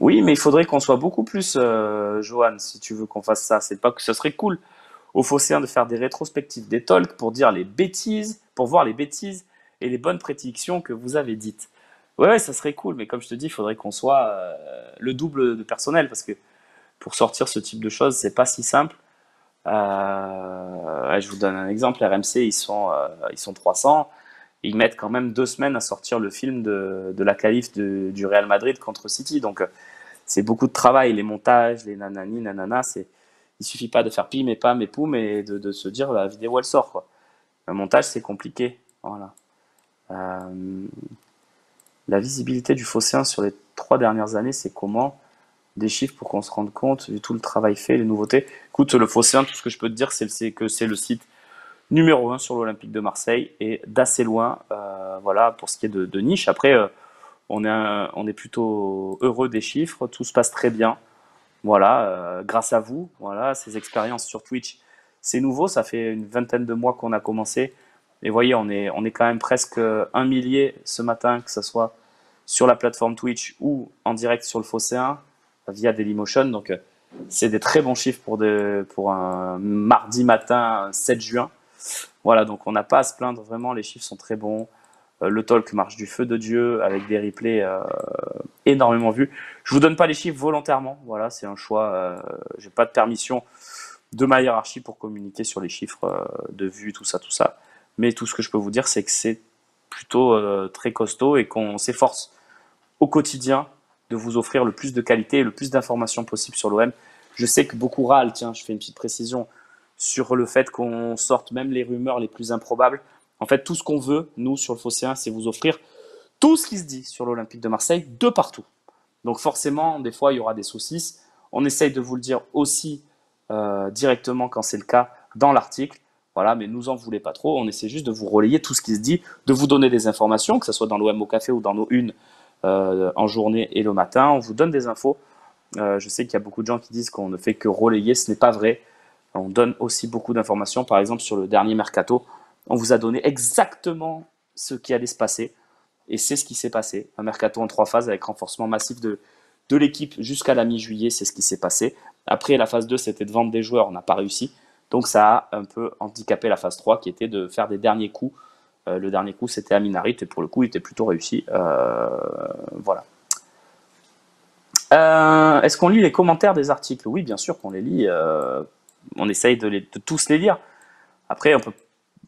Oui, mais il faudrait qu'on soit beaucoup plus, Johan, si tu veux qu'on fasse ça. C'est pas que ce serait cool au Phocéen de faire des rétrospectives, des talks pour dire les bêtises, pour voir les bêtises et les bonnes prédictions que vous avez dites. Ouais, ouais, ça serait cool, mais comme je te dis, il faudrait qu'on soit le double de personnel parce que pour sortir ce type de choses, c'est pas si simple. Je vous donne un exemple, RMC, ils sont 300, ils mettent quand même 2 semaines à sortir le film de la qualif du Real Madrid contre City, donc c'est beaucoup de travail, les montages, les nanani, nanana, il suffit pas de faire pim et pam et poum et de se dire la vidéo elle sort, quoi. Un montage c'est compliqué, voilà. Euh, la visibilité du Phocéen sur les 3 dernières années, c'est comment? Des chiffres pour qu'on se rende compte de tout le travail fait, les nouveautés. Écoute, le Phocéen, tout ce que je peux te dire, c'est que c'est le site numéro 1 sur l'Olympique de Marseille et d'assez loin, voilà, pour ce qui est de niche. Après, on est plutôt heureux des chiffres, tout se passe très bien. Voilà, grâce à vous, voilà, ces expériences sur Twitch, c'est nouveau, ça fait une vingtaine de mois qu'on a commencé. Et voyez, on est quand même presque un millier ce matin, que ce soit sur la plateforme Twitch ou en direct sur le Phocéen via Dailymotion. Donc, c'est des très bons chiffres pour un mardi matin 7 juin. Voilà, donc on n'a pas à se plaindre, vraiment, les chiffres sont très bons. Le talk marche du feu de Dieu avec des replays énormément vus. Je vous donne pas les chiffres volontairement, voilà, c'est un choix. J'ai pas de permission de ma hiérarchie pour communiquer sur les chiffres de vues, tout ça, tout ça. Mais tout ce que je peux vous dire, c'est que c'est plutôt très costaud et qu'on s'efforce au quotidien de vous offrir le plus de qualité et le plus d'informations possible sur l'OM. Je sais que beaucoup râlent, tiens, je fais une petite précision sur le fait qu'on sorte même les rumeurs les plus improbables. En fait, tout ce qu'on veut, nous, sur le Phocéen, c'est vous offrir tout ce qui se dit sur l'Olympique de Marseille de partout. Donc forcément, des fois, il y aura des saucisses. On essaye de vous le dire aussi directement quand c'est le cas dans l'article. Voilà, mais nous en voulez pas trop. On essaie juste de vous relayer tout ce qui se dit, de vous donner des informations, que ce soit dans l'OM au café ou dans nos unes en journée et le matin. On vous donne des infos. Je sais qu'il y a beaucoup de gens qui disent qu'on ne fait que relayer. Ce n'est pas vrai. On donne aussi beaucoup d'informations. Par exemple, sur le dernier mercato, on vous a donné exactement ce qui allait se passer. Et c'est ce qui s'est passé. Un mercato en 3 phases avec renforcement massif de l'équipe jusqu'à la mi-juillet, c'est ce qui s'est passé. Après, la phase 2, c'était de vendre des joueurs, on n'a pas réussi. Donc ça a un peu handicapé la phase 3, qui était de faire des derniers coups. Le dernier coup, c'était Amin Harit, et pour le coup, il était plutôt réussi. Voilà. Est-ce qu'on lit les commentaires des articles? Oui, bien sûr qu'on les lit. On essaye de tous les lire. Après,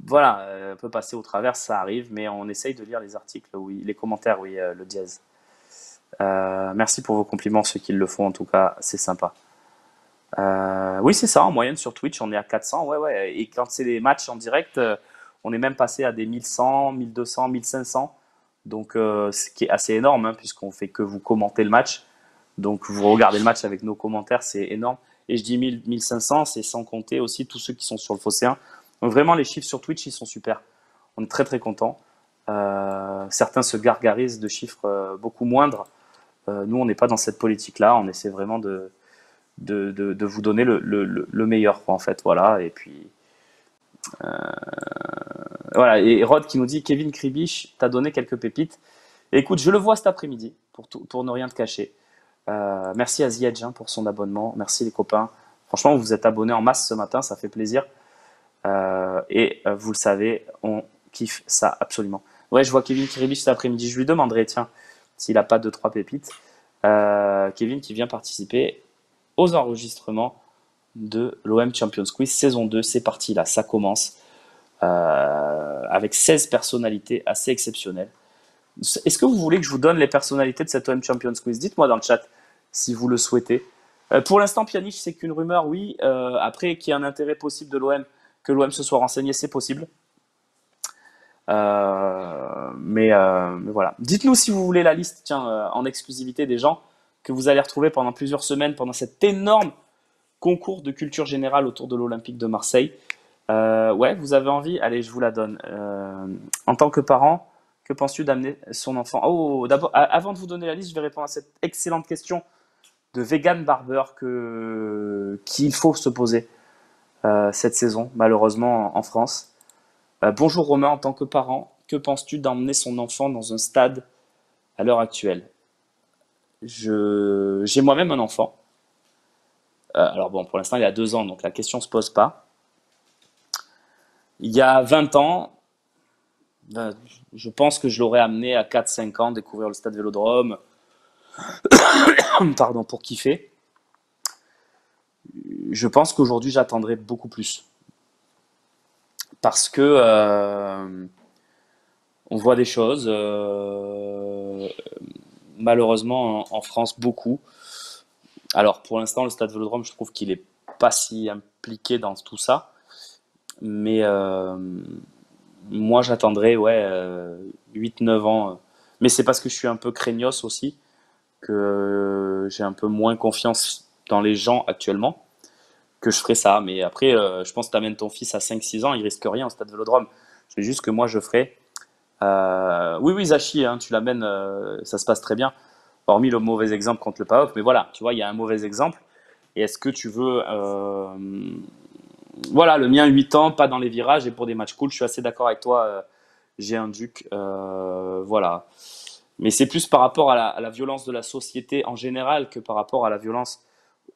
voilà, on peut passer au travers, ça arrive, mais on essaye de lire les articles, oui, les commentaires, oui, le dièse. Merci pour vos compliments, ceux qui le font en tout cas, c'est sympa. Oui, c'est ça, en moyenne sur Twitch, on est à 400, ouais, ouais. Et quand c'est les matchs en direct, on est même passé à des 1100, 1200, 1500. Donc, ce qui est assez énorme, hein, puisqu'on fait que vous commentez le match. Donc, vous regardez le match avec nos commentaires, c'est énorme. Et je dis 1000, 1500, c'est sans compter aussi tous ceux qui sont sur le Phocéen. Donc, vraiment, les chiffres sur Twitch, ils sont super. On est très, très contents. Certains se gargarisent de chiffres beaucoup moindres. Nous, on n'est pas dans cette politique-là. On essaie vraiment de vous donner le meilleur, quoi, en fait. Voilà. Et puis, voilà. Et Rod qui nous dit Kevin Kribisch t'a donné quelques pépites. Écoute, je le vois cet après-midi, pour ne rien te cacher. Merci à Ziedge pour son abonnement. Merci les copains. Franchement, vous vous êtes abonnés en masse ce matin, ça fait plaisir. Vous le savez, on kiffe ça absolument. Ouais, je vois Kevin qui rédige cet après-midi. Je lui demanderai, tiens, s'il n'a pas deux, trois pépites. Kevin qui vient participer aux enregistrements de l'OM Champions Quiz saison 2. C'est parti là, ça commence. Avec 16 personnalités assez exceptionnelles. Est-ce que vous voulez que je vous donne les personnalités de cette OM Champions Quiz? Dites-moi dans le chat si vous le souhaitez. Pour l'instant, Pjanic, c'est qu'une rumeur, oui. Après, qu'il y ait un intérêt possible de l'OM, que l'OM se soit renseigné, c'est possible. Mais voilà. Dites-nous si vous voulez la liste, tiens, en exclusivité des gens que vous allez retrouver pendant plusieurs semaines, pendant cet énorme concours de culture générale autour de l'Olympique de Marseille. Ouais, vous avez envie? Allez, je vous la donne. En tant que parent, que penses-tu d'amener son enfant? Oh, d'abord, avant de vous donner la liste, je vais répondre à cette excellente question de Vegan Barber qu'il faut se poser cette saison, malheureusement en France. Bonjour Romain, en tant que parent, que penses-tu d'emmener son enfant dans un stade à l'heure actuelle? J'ai moi-même un enfant. Alors bon, pour l'instant, il a 2 ans, donc la question ne se pose pas. Il y a 20 ans, je pense que je l'aurais amené à 4-5 ans découvrir le stade Vélodrome, pardon, pour kiffer. Je pense qu'aujourd'hui, j'attendrai beaucoup plus. Parce que on voit des choses, malheureusement en France, beaucoup. Alors pour l'instant, le stade Vélodrome, je trouve qu'il est pas si impliqué dans tout ça. Mais moi, j'attendrai ouais, 8-9 ans. Mais c'est parce que je suis un peu craignos aussi, que j'ai un peu moins confiance dans les gens actuellement, que je ferai ça. Mais après, je pense que tu amènes ton fils à 5-6 ans, il risque rien au stade Vélodrome. C'est juste que moi, je ferai. Oui, oui, Zachi, hein, tu l'amènes, ça se passe très bien. Hormis le mauvais exemple contre le PAOK. Mais voilà, tu vois, il y a un mauvais exemple. Et est-ce que tu veux. Voilà, le mien, 8 ans, pas dans les virages et pour des matchs cool, je suis assez d'accord avec toi. J'ai un duc. Voilà. Mais c'est plus par rapport à la violence de la société en général que par rapport à la violence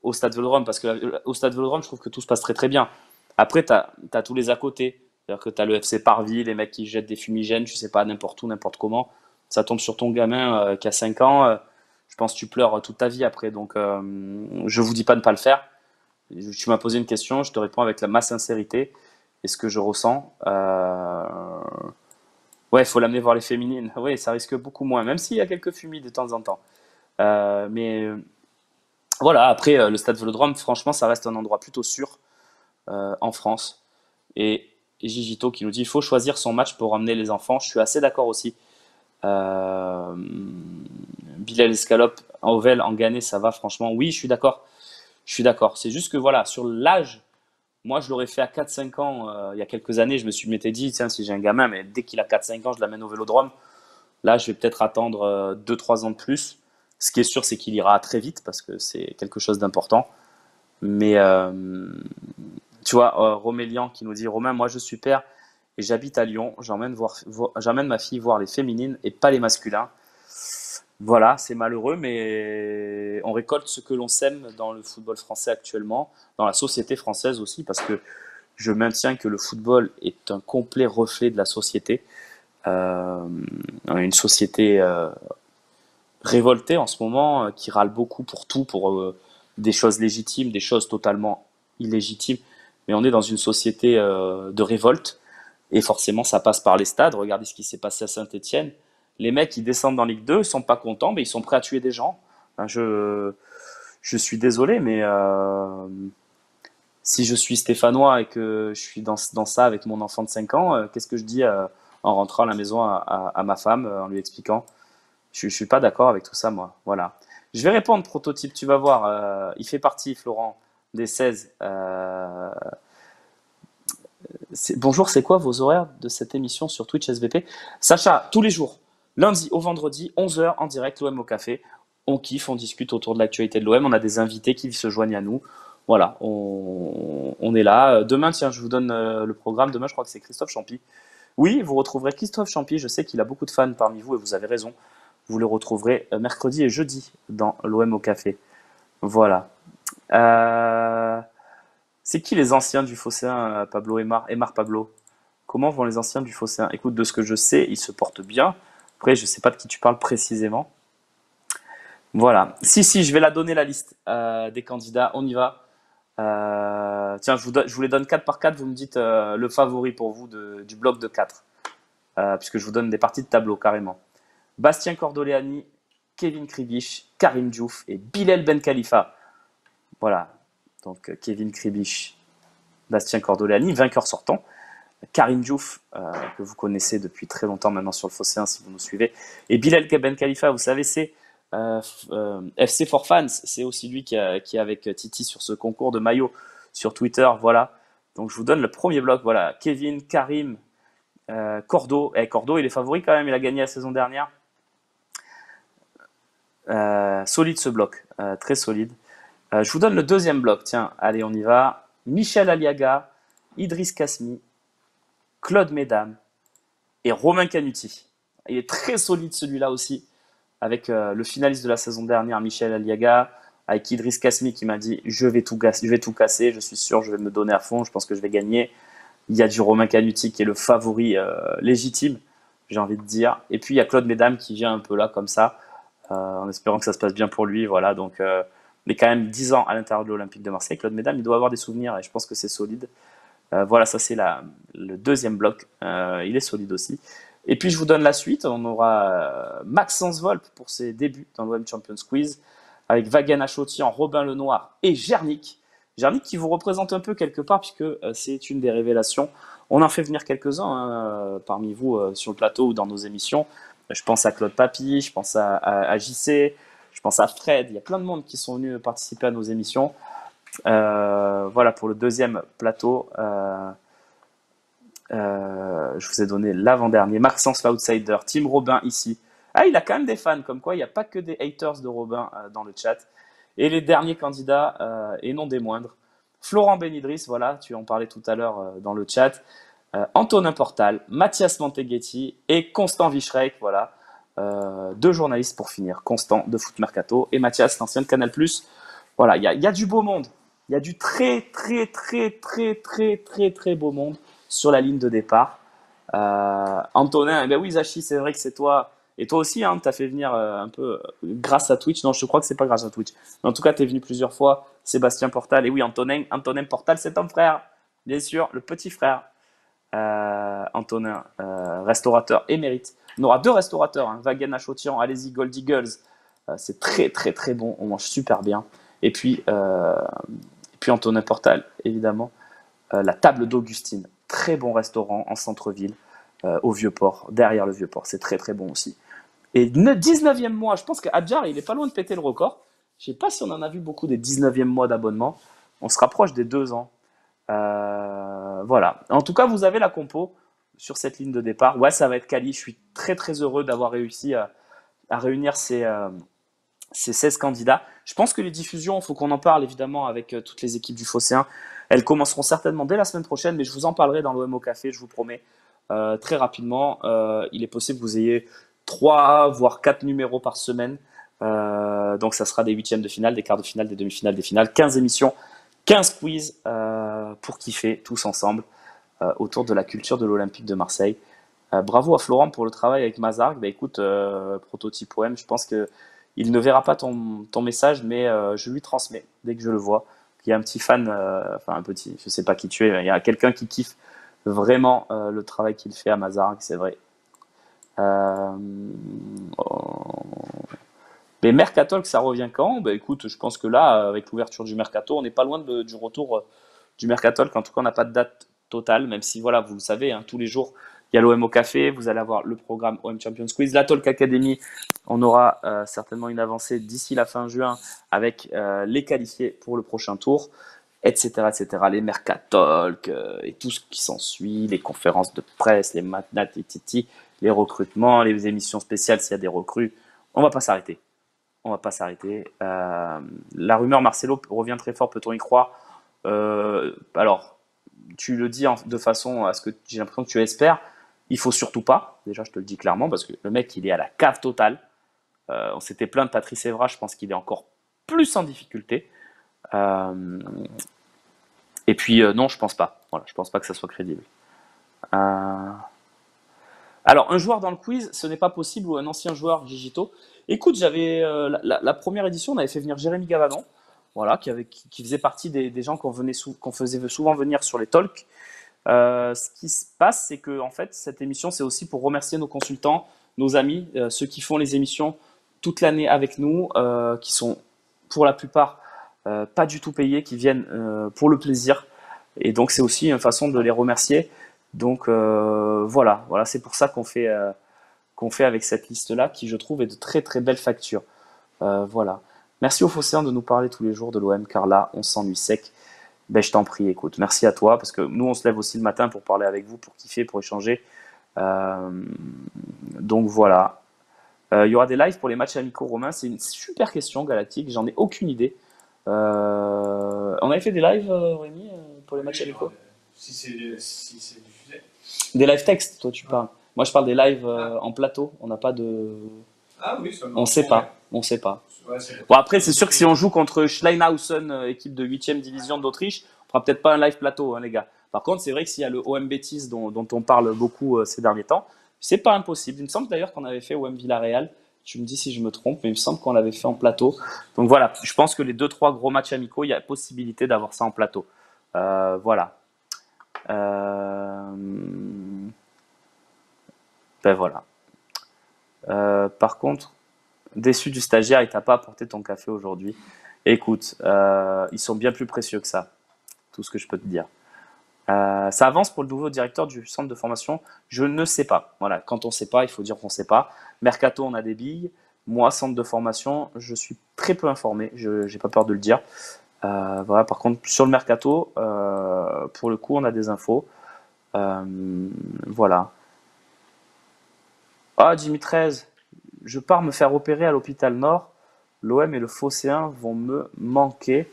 au Stade Vélodrome. Parce que au Stade Vélodrome, je trouve que tout se passe très très bien. Après, tu as tous les à côté. C'est-à-dire que tu as le FC Parvis, les mecs qui jettent des fumigènes, je sais pas, n'importe où, n'importe comment. Ça tombe sur ton gamin qui a 5 ans. Je pense que tu pleures toute ta vie après. Donc, je vous dis pas de ne pas le faire. Tu m'as posé une question, je te réponds avec ma sincérité et ce que je ressens. Ouais, il faut l'amener voir les féminines. Oui, ça risque beaucoup moins, même s'il y a quelques fumis de temps en temps. Mais voilà, après, le stade Vélodrome, franchement, ça reste un endroit plutôt sûr en France. Et Gigito qui nous dit il faut choisir son match pour emmener les enfants. Je suis assez d'accord aussi. Euh, Bilal Escalope, en Ovel, en Gagné, ça va, franchement. Oui, je suis d'accord. Je suis d'accord. C'est juste que voilà, sur l'âge, moi je l'aurais fait à 4-5 ans il y a quelques années. Je m'étais dit, tiens, si j'ai un gamin, mais dès qu'il a 4-5 ans, je l'amène au vélodrome. Là, je vais peut-être attendre 2-3 ans de plus. Ce qui est sûr, c'est qu'il ira très vite parce que c'est quelque chose d'important. Mais tu vois, Romélian qui nous dit Romain, moi je suis père et j'habite à Lyon. J'emmène ma fille voir les féminines et pas les masculins. Voilà, c'est malheureux, mais on récolte ce que l'on sème dans le football français actuellement, dans la société française aussi, parce que je maintiens que le football est un complet reflet de la société. On a une société révoltée en ce moment, qui râle beaucoup pour tout, pour des choses légitimes, des choses totalement illégitimes. Mais on est dans une société de révolte, et forcément ça passe par les stades. Regardez ce qui s'est passé à Saint-Étienne. Les mecs, ils descendent en Ligue 2, ils sont pas contents, mais ils sont prêts à tuer des gens. Enfin, je suis désolé, mais si je suis stéphanois et que je suis dans ça avec mon enfant de 5 ans, qu'est-ce que je dis en rentrant à la maison à ma femme en lui expliquant? Je suis pas d'accord avec tout ça, moi. Voilà. Je vais répondre, prototype, tu vas voir. Il fait partie, Florent, des 16. Bonjour, c'est quoi vos horaires de cette émission sur Twitch SVP? Sacha, tous les jours, lundi au vendredi, 11 heures en direct, l'OM au café. On kiffe, on discute autour de l'actualité de l'OM. On a des invités qui se joignent à nous. Voilà, on est là. Demain, tiens, je vous donne le programme. Demain, je crois que c'est Christophe Champy. Oui, vous retrouverez Christophe Champy. Je sais qu'il a beaucoup de fans parmi vous et vous avez raison. Vous le retrouverez mercredi et jeudi dans l'OM au café. Voilà. Euh, c'est qui les anciens du Phocéen, Pablo Aymar Pablo? Comment vont les anciens du Phocéen? Écoute, de ce que je sais, ils se portent bien. Après, je ne sais pas de qui tu parles précisément. Voilà. Si, je vais la donner la liste des candidats. On y va. Tiens, je vous les donne 4 par 4. Vous me dites le favori pour vous du bloc de 4. Puisque je vous donne des parties de tableau carrément. Bastien Cordoleani, Kevin Kribisch, Karim Diouf et Bilal Ben Khalifa. Voilà. Donc Kevin Kribisch, Bastien Cordoleani, vainqueur sortant. Karim Diouf, que vous connaissez depuis très longtemps maintenant sur le Phocéen si vous nous suivez. Et Bilal Ben Khalifa, vous savez, c'est FC for Fans. C'est aussi lui qui est avec Titi sur ce concours de maillot sur Twitter. Voilà. Donc je vous donne le premier bloc. Voilà. Kevin, Karim, Cordo. Cordo, il est favori quand même. Il a gagné la saison dernière. Solide ce bloc. Très solide. Je vous donne le deuxième bloc. Tiens, allez, on y va. Michel Aliaga, Idriss Kasmi, Claude Mesdames et Romain Canuti. Il est très solide celui-là aussi, avec le finaliste de la saison dernière, Michel Aliaga, avec Idriss Kasmi qui m'a dit je vais tout casser, je suis sûr, je vais me donner à fond, je pense que je vais gagner. Il y a du Romain Canuti qui est le favori légitime, j'ai envie de dire. Et puis il y a Claude Mesdames qui vient un peu là comme ça, en espérant que ça se passe bien pour lui. Voilà, donc il est quand même 10 ans à l'intérieur de l'Olympique de Marseille. Claude Mesdames, il doit avoir des souvenirs et je pense que c'est solide. Voilà, ça c'est le deuxième bloc. Il est solide aussi. Et puis je vous donne la suite. On aura Maxence Volpe pour ses débuts dans l'OM Champions Quiz, avec Vagan Achotian, Robin Lenoir et Gernick. Gernick qui vous représente un peu quelque part, puisque c'est une des révélations. On en fait venir quelques-uns parmi vous sur le plateau ou dans nos émissions. Je pense à Claude Papy, je pense à JC, je pense à Fred. Il y a plein de monde qui sont venus participer à nos émissions. Voilà pour le deuxième plateau. Je vous ai donné l'avant-dernier. Maxence l'outsider, Team Robin ici. Ah, il a quand même des fans, comme quoi il n'y a pas que des haters de Robin dans le chat. Et les derniers candidats, et non des moindres, Florent Benidris, voilà, tu en parlais tout à l'heure dans le chat, Antonin Portal, Mathias Manteghetti et Constant Vichreik, voilà, deux journalistes pour finir, Constant de Foot Mercato et Mathias, l'ancien de Canal+. Voilà, il y a du beau monde. Il y a du très, très, très, très, très, très, très beau monde sur la ligne de départ. Antonin, eh ben oui, Zachi, c'est vrai que c'est toi. Et toi aussi, hein, tu as fait venir un peu grâce à Twitch. Non, je crois que c'est pas grâce à Twitch. Mais en tout cas, tu es venu plusieurs fois. Sébastien Portal. Et oui, Antonin Portal, c'est ton frère. Bien sûr, le petit frère. Antonin, restaurateur émérite. On aura deux restaurateurs, hein, Vagan Achotian, allez-y, Gold Eagles. C'est très, très, très bon. On mange super bien. Et puis Antonin Portal, évidemment. La table d'Augustine. Très bon restaurant en centre-ville, au Vieux-Port, derrière le Vieux-Port. C'est très, très bon aussi. Et 19e mois, je pense qu'Adjar, il est pas loin de péter le record. Je sais pas si on en a vu beaucoup des 19e mois d'abonnement. On se rapproche des 2 ans. Voilà. En tout cas, vous avez la compo sur cette ligne de départ. Ouais, ça va être quali. Je suis très très heureux d'avoir réussi à réunir ces 16 candidats. Je pense que les diffusions, il faut qu'on en parle évidemment avec toutes les équipes du Phocéen. Elles commenceront certainement dès la semaine prochaine, mais je vous en parlerai dans l'OM au café, je vous promets, très rapidement. Il est possible que vous ayez 3 voire 4 numéros par semaine. Donc ça sera des huitièmes de finale, des quarts de finale, des demi-finales, des finales. 15 émissions, 15 quiz pour kiffer tous ensemble autour de la culture de l'Olympique de Marseille. Bravo à Florent pour le travail avec Mazark. Bah, écoute, prototype OM, je pense qu'il ne verra pas ton message, mais je lui transmets dès que je le vois. Il y a un petit fan, enfin un petit, je sais pas qui tu es, il y a quelqu'un qui kiffe vraiment le travail qu'il fait à Mazark, c'est vrai. Oh. Mais Mercato, ça revient quand? Bah écoute, je pense que là, avec l'ouverture du Mercato, on n'est pas loin du retour du Mercato. En tout cas, on n'a pas de date totale, même si voilà, vous le savez, hein, tous les jours, il y a l'OM au café, vous allez avoir le programme OM Champions Quiz, la Talk Academy, on aura certainement une avancée d'ici la fin juin avec les qualifiés pour le prochain tour, etc. etc. Les Mercatalk et tout ce qui s'ensuit, les conférences de presse, les matnats, les titi, les recrutements, les émissions spéciales s'il y a des recrues. On va pas s'arrêter. On va pas s'arrêter. La rumeur Marcelo revient très fort, peut-on y croire? Alors, tu le dis de façon à ce que j'ai l'impression que tu espères. Il faut surtout pas. Déjà, je te le dis clairement parce que le mec, il est à la cave totale. On s'était plaint de Patrice Evra, je pense qu'il est encore plus en difficulté. Euh, et puis non, je pense pas. Voilà, je pense pas que ça soit crédible. Euh, Alors, un joueur dans le quiz, ce n'est pas possible, ou un ancien joueur, Gigito. Écoute, j'avais la première édition, on avait fait venir Jérémy Gavanon, voilà, qui faisait partie des gens qu'on faisait souvent venir sur les talks. Ce qui se passe, c'est que en fait, cette émission, c'est aussi pour remercier nos consultants, nos amis, ceux qui font les émissions toute l'année avec nous, qui sont pour la plupart pas du tout payés, qui viennent pour le plaisir. Et donc, c'est aussi une façon de les remercier. Donc, voilà, c'est pour ça qu'on fait avec cette liste-là, qui je trouve est de très très belles factures. Voilà. Merci au Phocéen de nous parler tous les jours de l'OM, car là, on s'ennuie sec. Ben, je t'en prie, écoute, merci à toi, parce que nous, on se lève aussi le matin pour parler avec vous, pour kiffer, pour échanger. Euh, donc voilà. Il y aura des lives pour les matchs amicaux romains. C'est une super question, Galactique. J'en ai aucune idée. On avait fait des lives, Rémi, pour les matchs amicaux? Si c'est diffusé. Des live textes, toi, tu parles. Moi, je parle des lives en plateau. On n'a pas de. Ah oui, ça On me sait pourrait. pas. On sait pas. Ouais, c'est Bon, après, c'est sûr que si on joue contre Schleinhausen, équipe de 8e division d'Autriche, on fera peut-être pas un live plateau, hein, les gars. Par contre, c'est vrai que s'il y a le OM Betis dont on parle beaucoup ces derniers temps, c'est pas impossible. Il me semble d'ailleurs qu'on avait fait OM Villarreal. Tu me dis si je me trompe, mais il me semble qu'on l'avait fait en plateau. Donc voilà, je pense que les 2-3 gros matchs amicaux, il y a possibilité d'avoir ça en plateau. Voilà. Euh, Ben voilà. Par contre, déçu du stagiaire, il t'a pas apporté ton café aujourd'hui. Écoute, ils sont bien plus précieux que ça, tout ce que je peux te dire. Ça avance pour le nouveau directeur du centre de formation. Je ne sais pas. Voilà, quand on ne sait pas, il faut dire qu'on ne sait pas. Mercato, on a des billes. Moi, centre de formation, je suis très peu informé. Je n'ai pas peur de le dire. Voilà, par contre, sur le mercato, pour le coup, on a des infos. Voilà. Ah, Jimmy 13, je pars me faire opérer à l'hôpital Nord. L'OM et le Phocéen vont me manquer.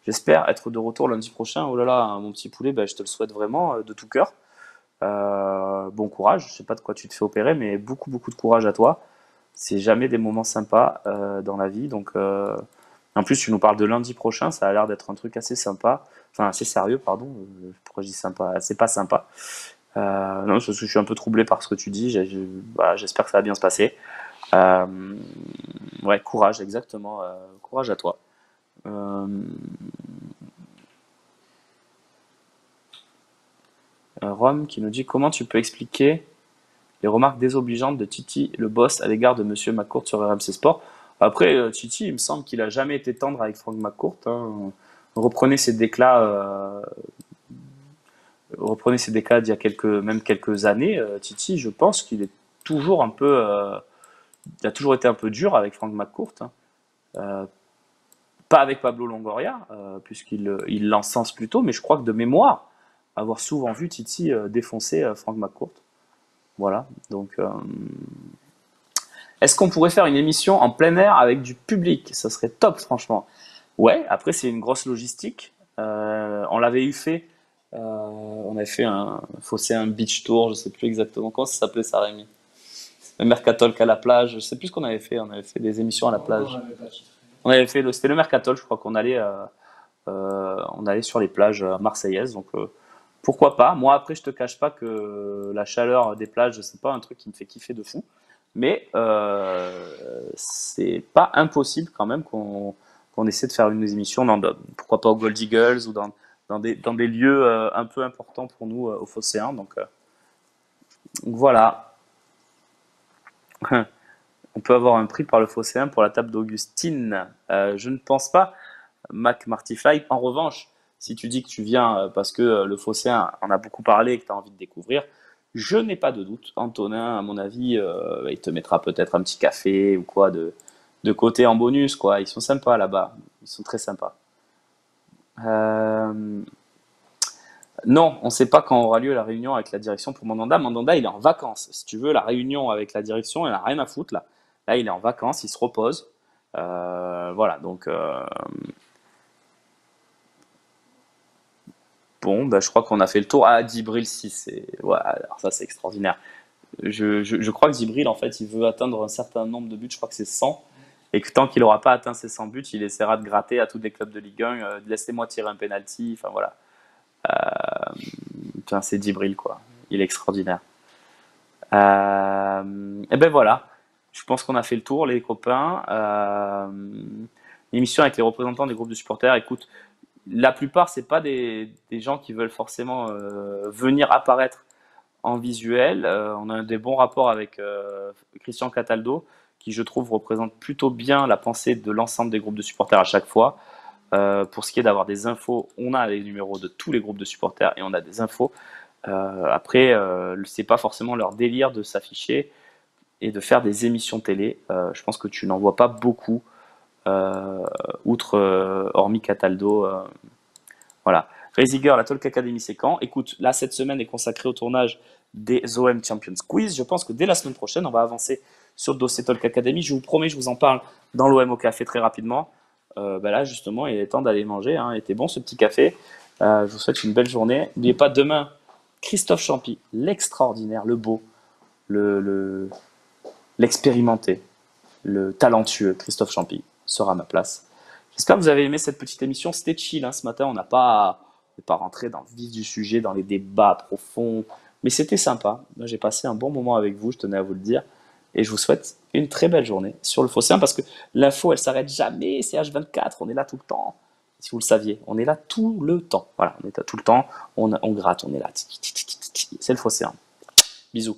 J'espère être de retour lundi prochain. Oh là là, mon petit poulet, ben, je te le souhaite vraiment de tout cœur. Bon courage. Je sais pas de quoi tu te fais opérer, mais beaucoup, beaucoup de courage à toi. C'est jamais des moments sympas dans la vie. Donc, en plus, tu nous parles de lundi prochain. Ça a l'air d'être un truc assez sympa. Enfin, assez sérieux, pardon. Pourquoi je dis sympa? C'est pas sympa. Non, parce que je suis un peu troublé par ce que tu dis. Voilà, j'espère que ça va bien se passer. Euh, ouais, courage, exactement. Courage à toi. Euh, Rome qui nous dit comment tu peux expliquer les remarques désobligeantes de Titi, le boss, à l'égard de Monsieur McCourt sur RMC Sport. Après, Titi, il me semble qu'il a jamais été tendre avec Franck McCourt, hein. Reprenez ses déclats, reprenez ses déclats d'il y a même quelques années. Titi, je pense qu'il est toujours un peu, il a toujours été un peu dur avec Franck McCourt, hein. Euh, Pas avec Pablo Longoria, il l'encense plutôt, mais je crois que de mémoire, avoir souvent vu Titi défoncer Franck McCourt. Voilà, donc est-ce qu'on pourrait faire une émission en plein air avec du public? Ça serait top, franchement. Ouais, après, c'est une grosse logistique. On l'avait eu fait. On avait fait un fossé, un beach tour, je sais plus exactement comment ça s'appelait ça, Rémi. Le Mercatalk à la plage, je sais plus ce qu'on avait fait. On avait fait des émissions à la bon, on plage. n'avait pas titré. C'était le Mercatalk, je crois on allait sur les plages marseillaises. Donc pourquoi pas? Moi, après, je te cache pas que la chaleur des plages, c'est pas un truc qui me fait kiffer de fou. Mais c'est pas impossible quand même qu'on essaie de faire une émission pourquoi pas au Gold Eagles ou dans des lieux un peu importants pour nous au Phocéen. Donc voilà. On peut avoir un prix par le Phocéen pour la table d'Augustine. Je ne pense pas, Mac Martify. En revanche, si tu dis que tu viens parce que le Phocéen en a beaucoup parlé et que tu as envie de découvrir, je n'ai pas de doute. Antonin, à mon avis, il te mettra peut-être un petit café ou quoi de côté en bonus, quoi. Ils sont sympas là-bas. Ils sont très sympas. Euh, non, on ne sait pas quand aura lieu la réunion avec la direction pour Mandanda. Mandanda, il est en vacances. Si tu veux, la réunion avec la direction, il n'a rien à foutre là. Là, il est en vacances, il se repose. Voilà, donc bon, bah, je crois qu'on a fait le tour. Ah, Djibril 6, ouais, alors ça c'est extraordinaire. Je crois que Djibril, en fait, il veut atteindre un certain nombre de buts, je crois que c'est 100, et que tant qu'il n'aura pas atteint ses 100 buts, il essaiera de gratter à tous les clubs de Ligue 1, laissez-moi tirer un penalty, enfin voilà. Enfin, c'est Djibril, quoi. Il est extraordinaire. Et ben voilà, je pense qu'on a fait le tour, les copains. L'émission avec les représentants des groupes de supporters, écoute, la plupart, c'est pas des gens qui veulent forcément venir apparaître en visuel. On a des bons rapports avec Christian Cataldo, qui je trouve représente plutôt bien la pensée de l'ensemble des groupes de supporters à chaque fois. Pour ce qui est d'avoir des infos, on a les numéros de tous les groupes de supporters et on a des infos. Après, c'est pas forcément leur délire de s'afficher et de faire des émissions télé. Je pense que tu n'en vois pas beaucoup, outre hormis Cataldo. Voilà. Reziger, la Talk Academy, c'est quand? Écoute, là, cette semaine est consacrée au tournage des OM Champions Quiz. Je pense que dès la semaine prochaine, on va avancer sur le dossier Talk Academy. Je vous promets, je vous en parle dans l'OM au café très rapidement. Là, justement, il est temps d'aller manger, hein. Il était bon ce petit café. Je vous souhaite une belle journée. N'oubliez pas, demain, Christophe Champy, l'extraordinaire, le beau, l'expérimenté, le talentueux Christophe Champy sera à ma place. J'espère que vous avez aimé cette petite émission. C'était chill, hein, ce matin. On n'est pas rentré dans le vif du sujet, dans les débats profonds. Mais c'était sympa. Moi, j'ai passé un bon moment avec vous, je tenais à vous le dire. Et je vous souhaite une très belle journée sur le Phocéen parce que l'info, elle s'arrête jamais. C'est H24, on est là tout le temps. Si vous le saviez, on est là tout le temps. Voilà, on est là tout le temps. On gratte, on est là. C'est le Phocéen. Bisous.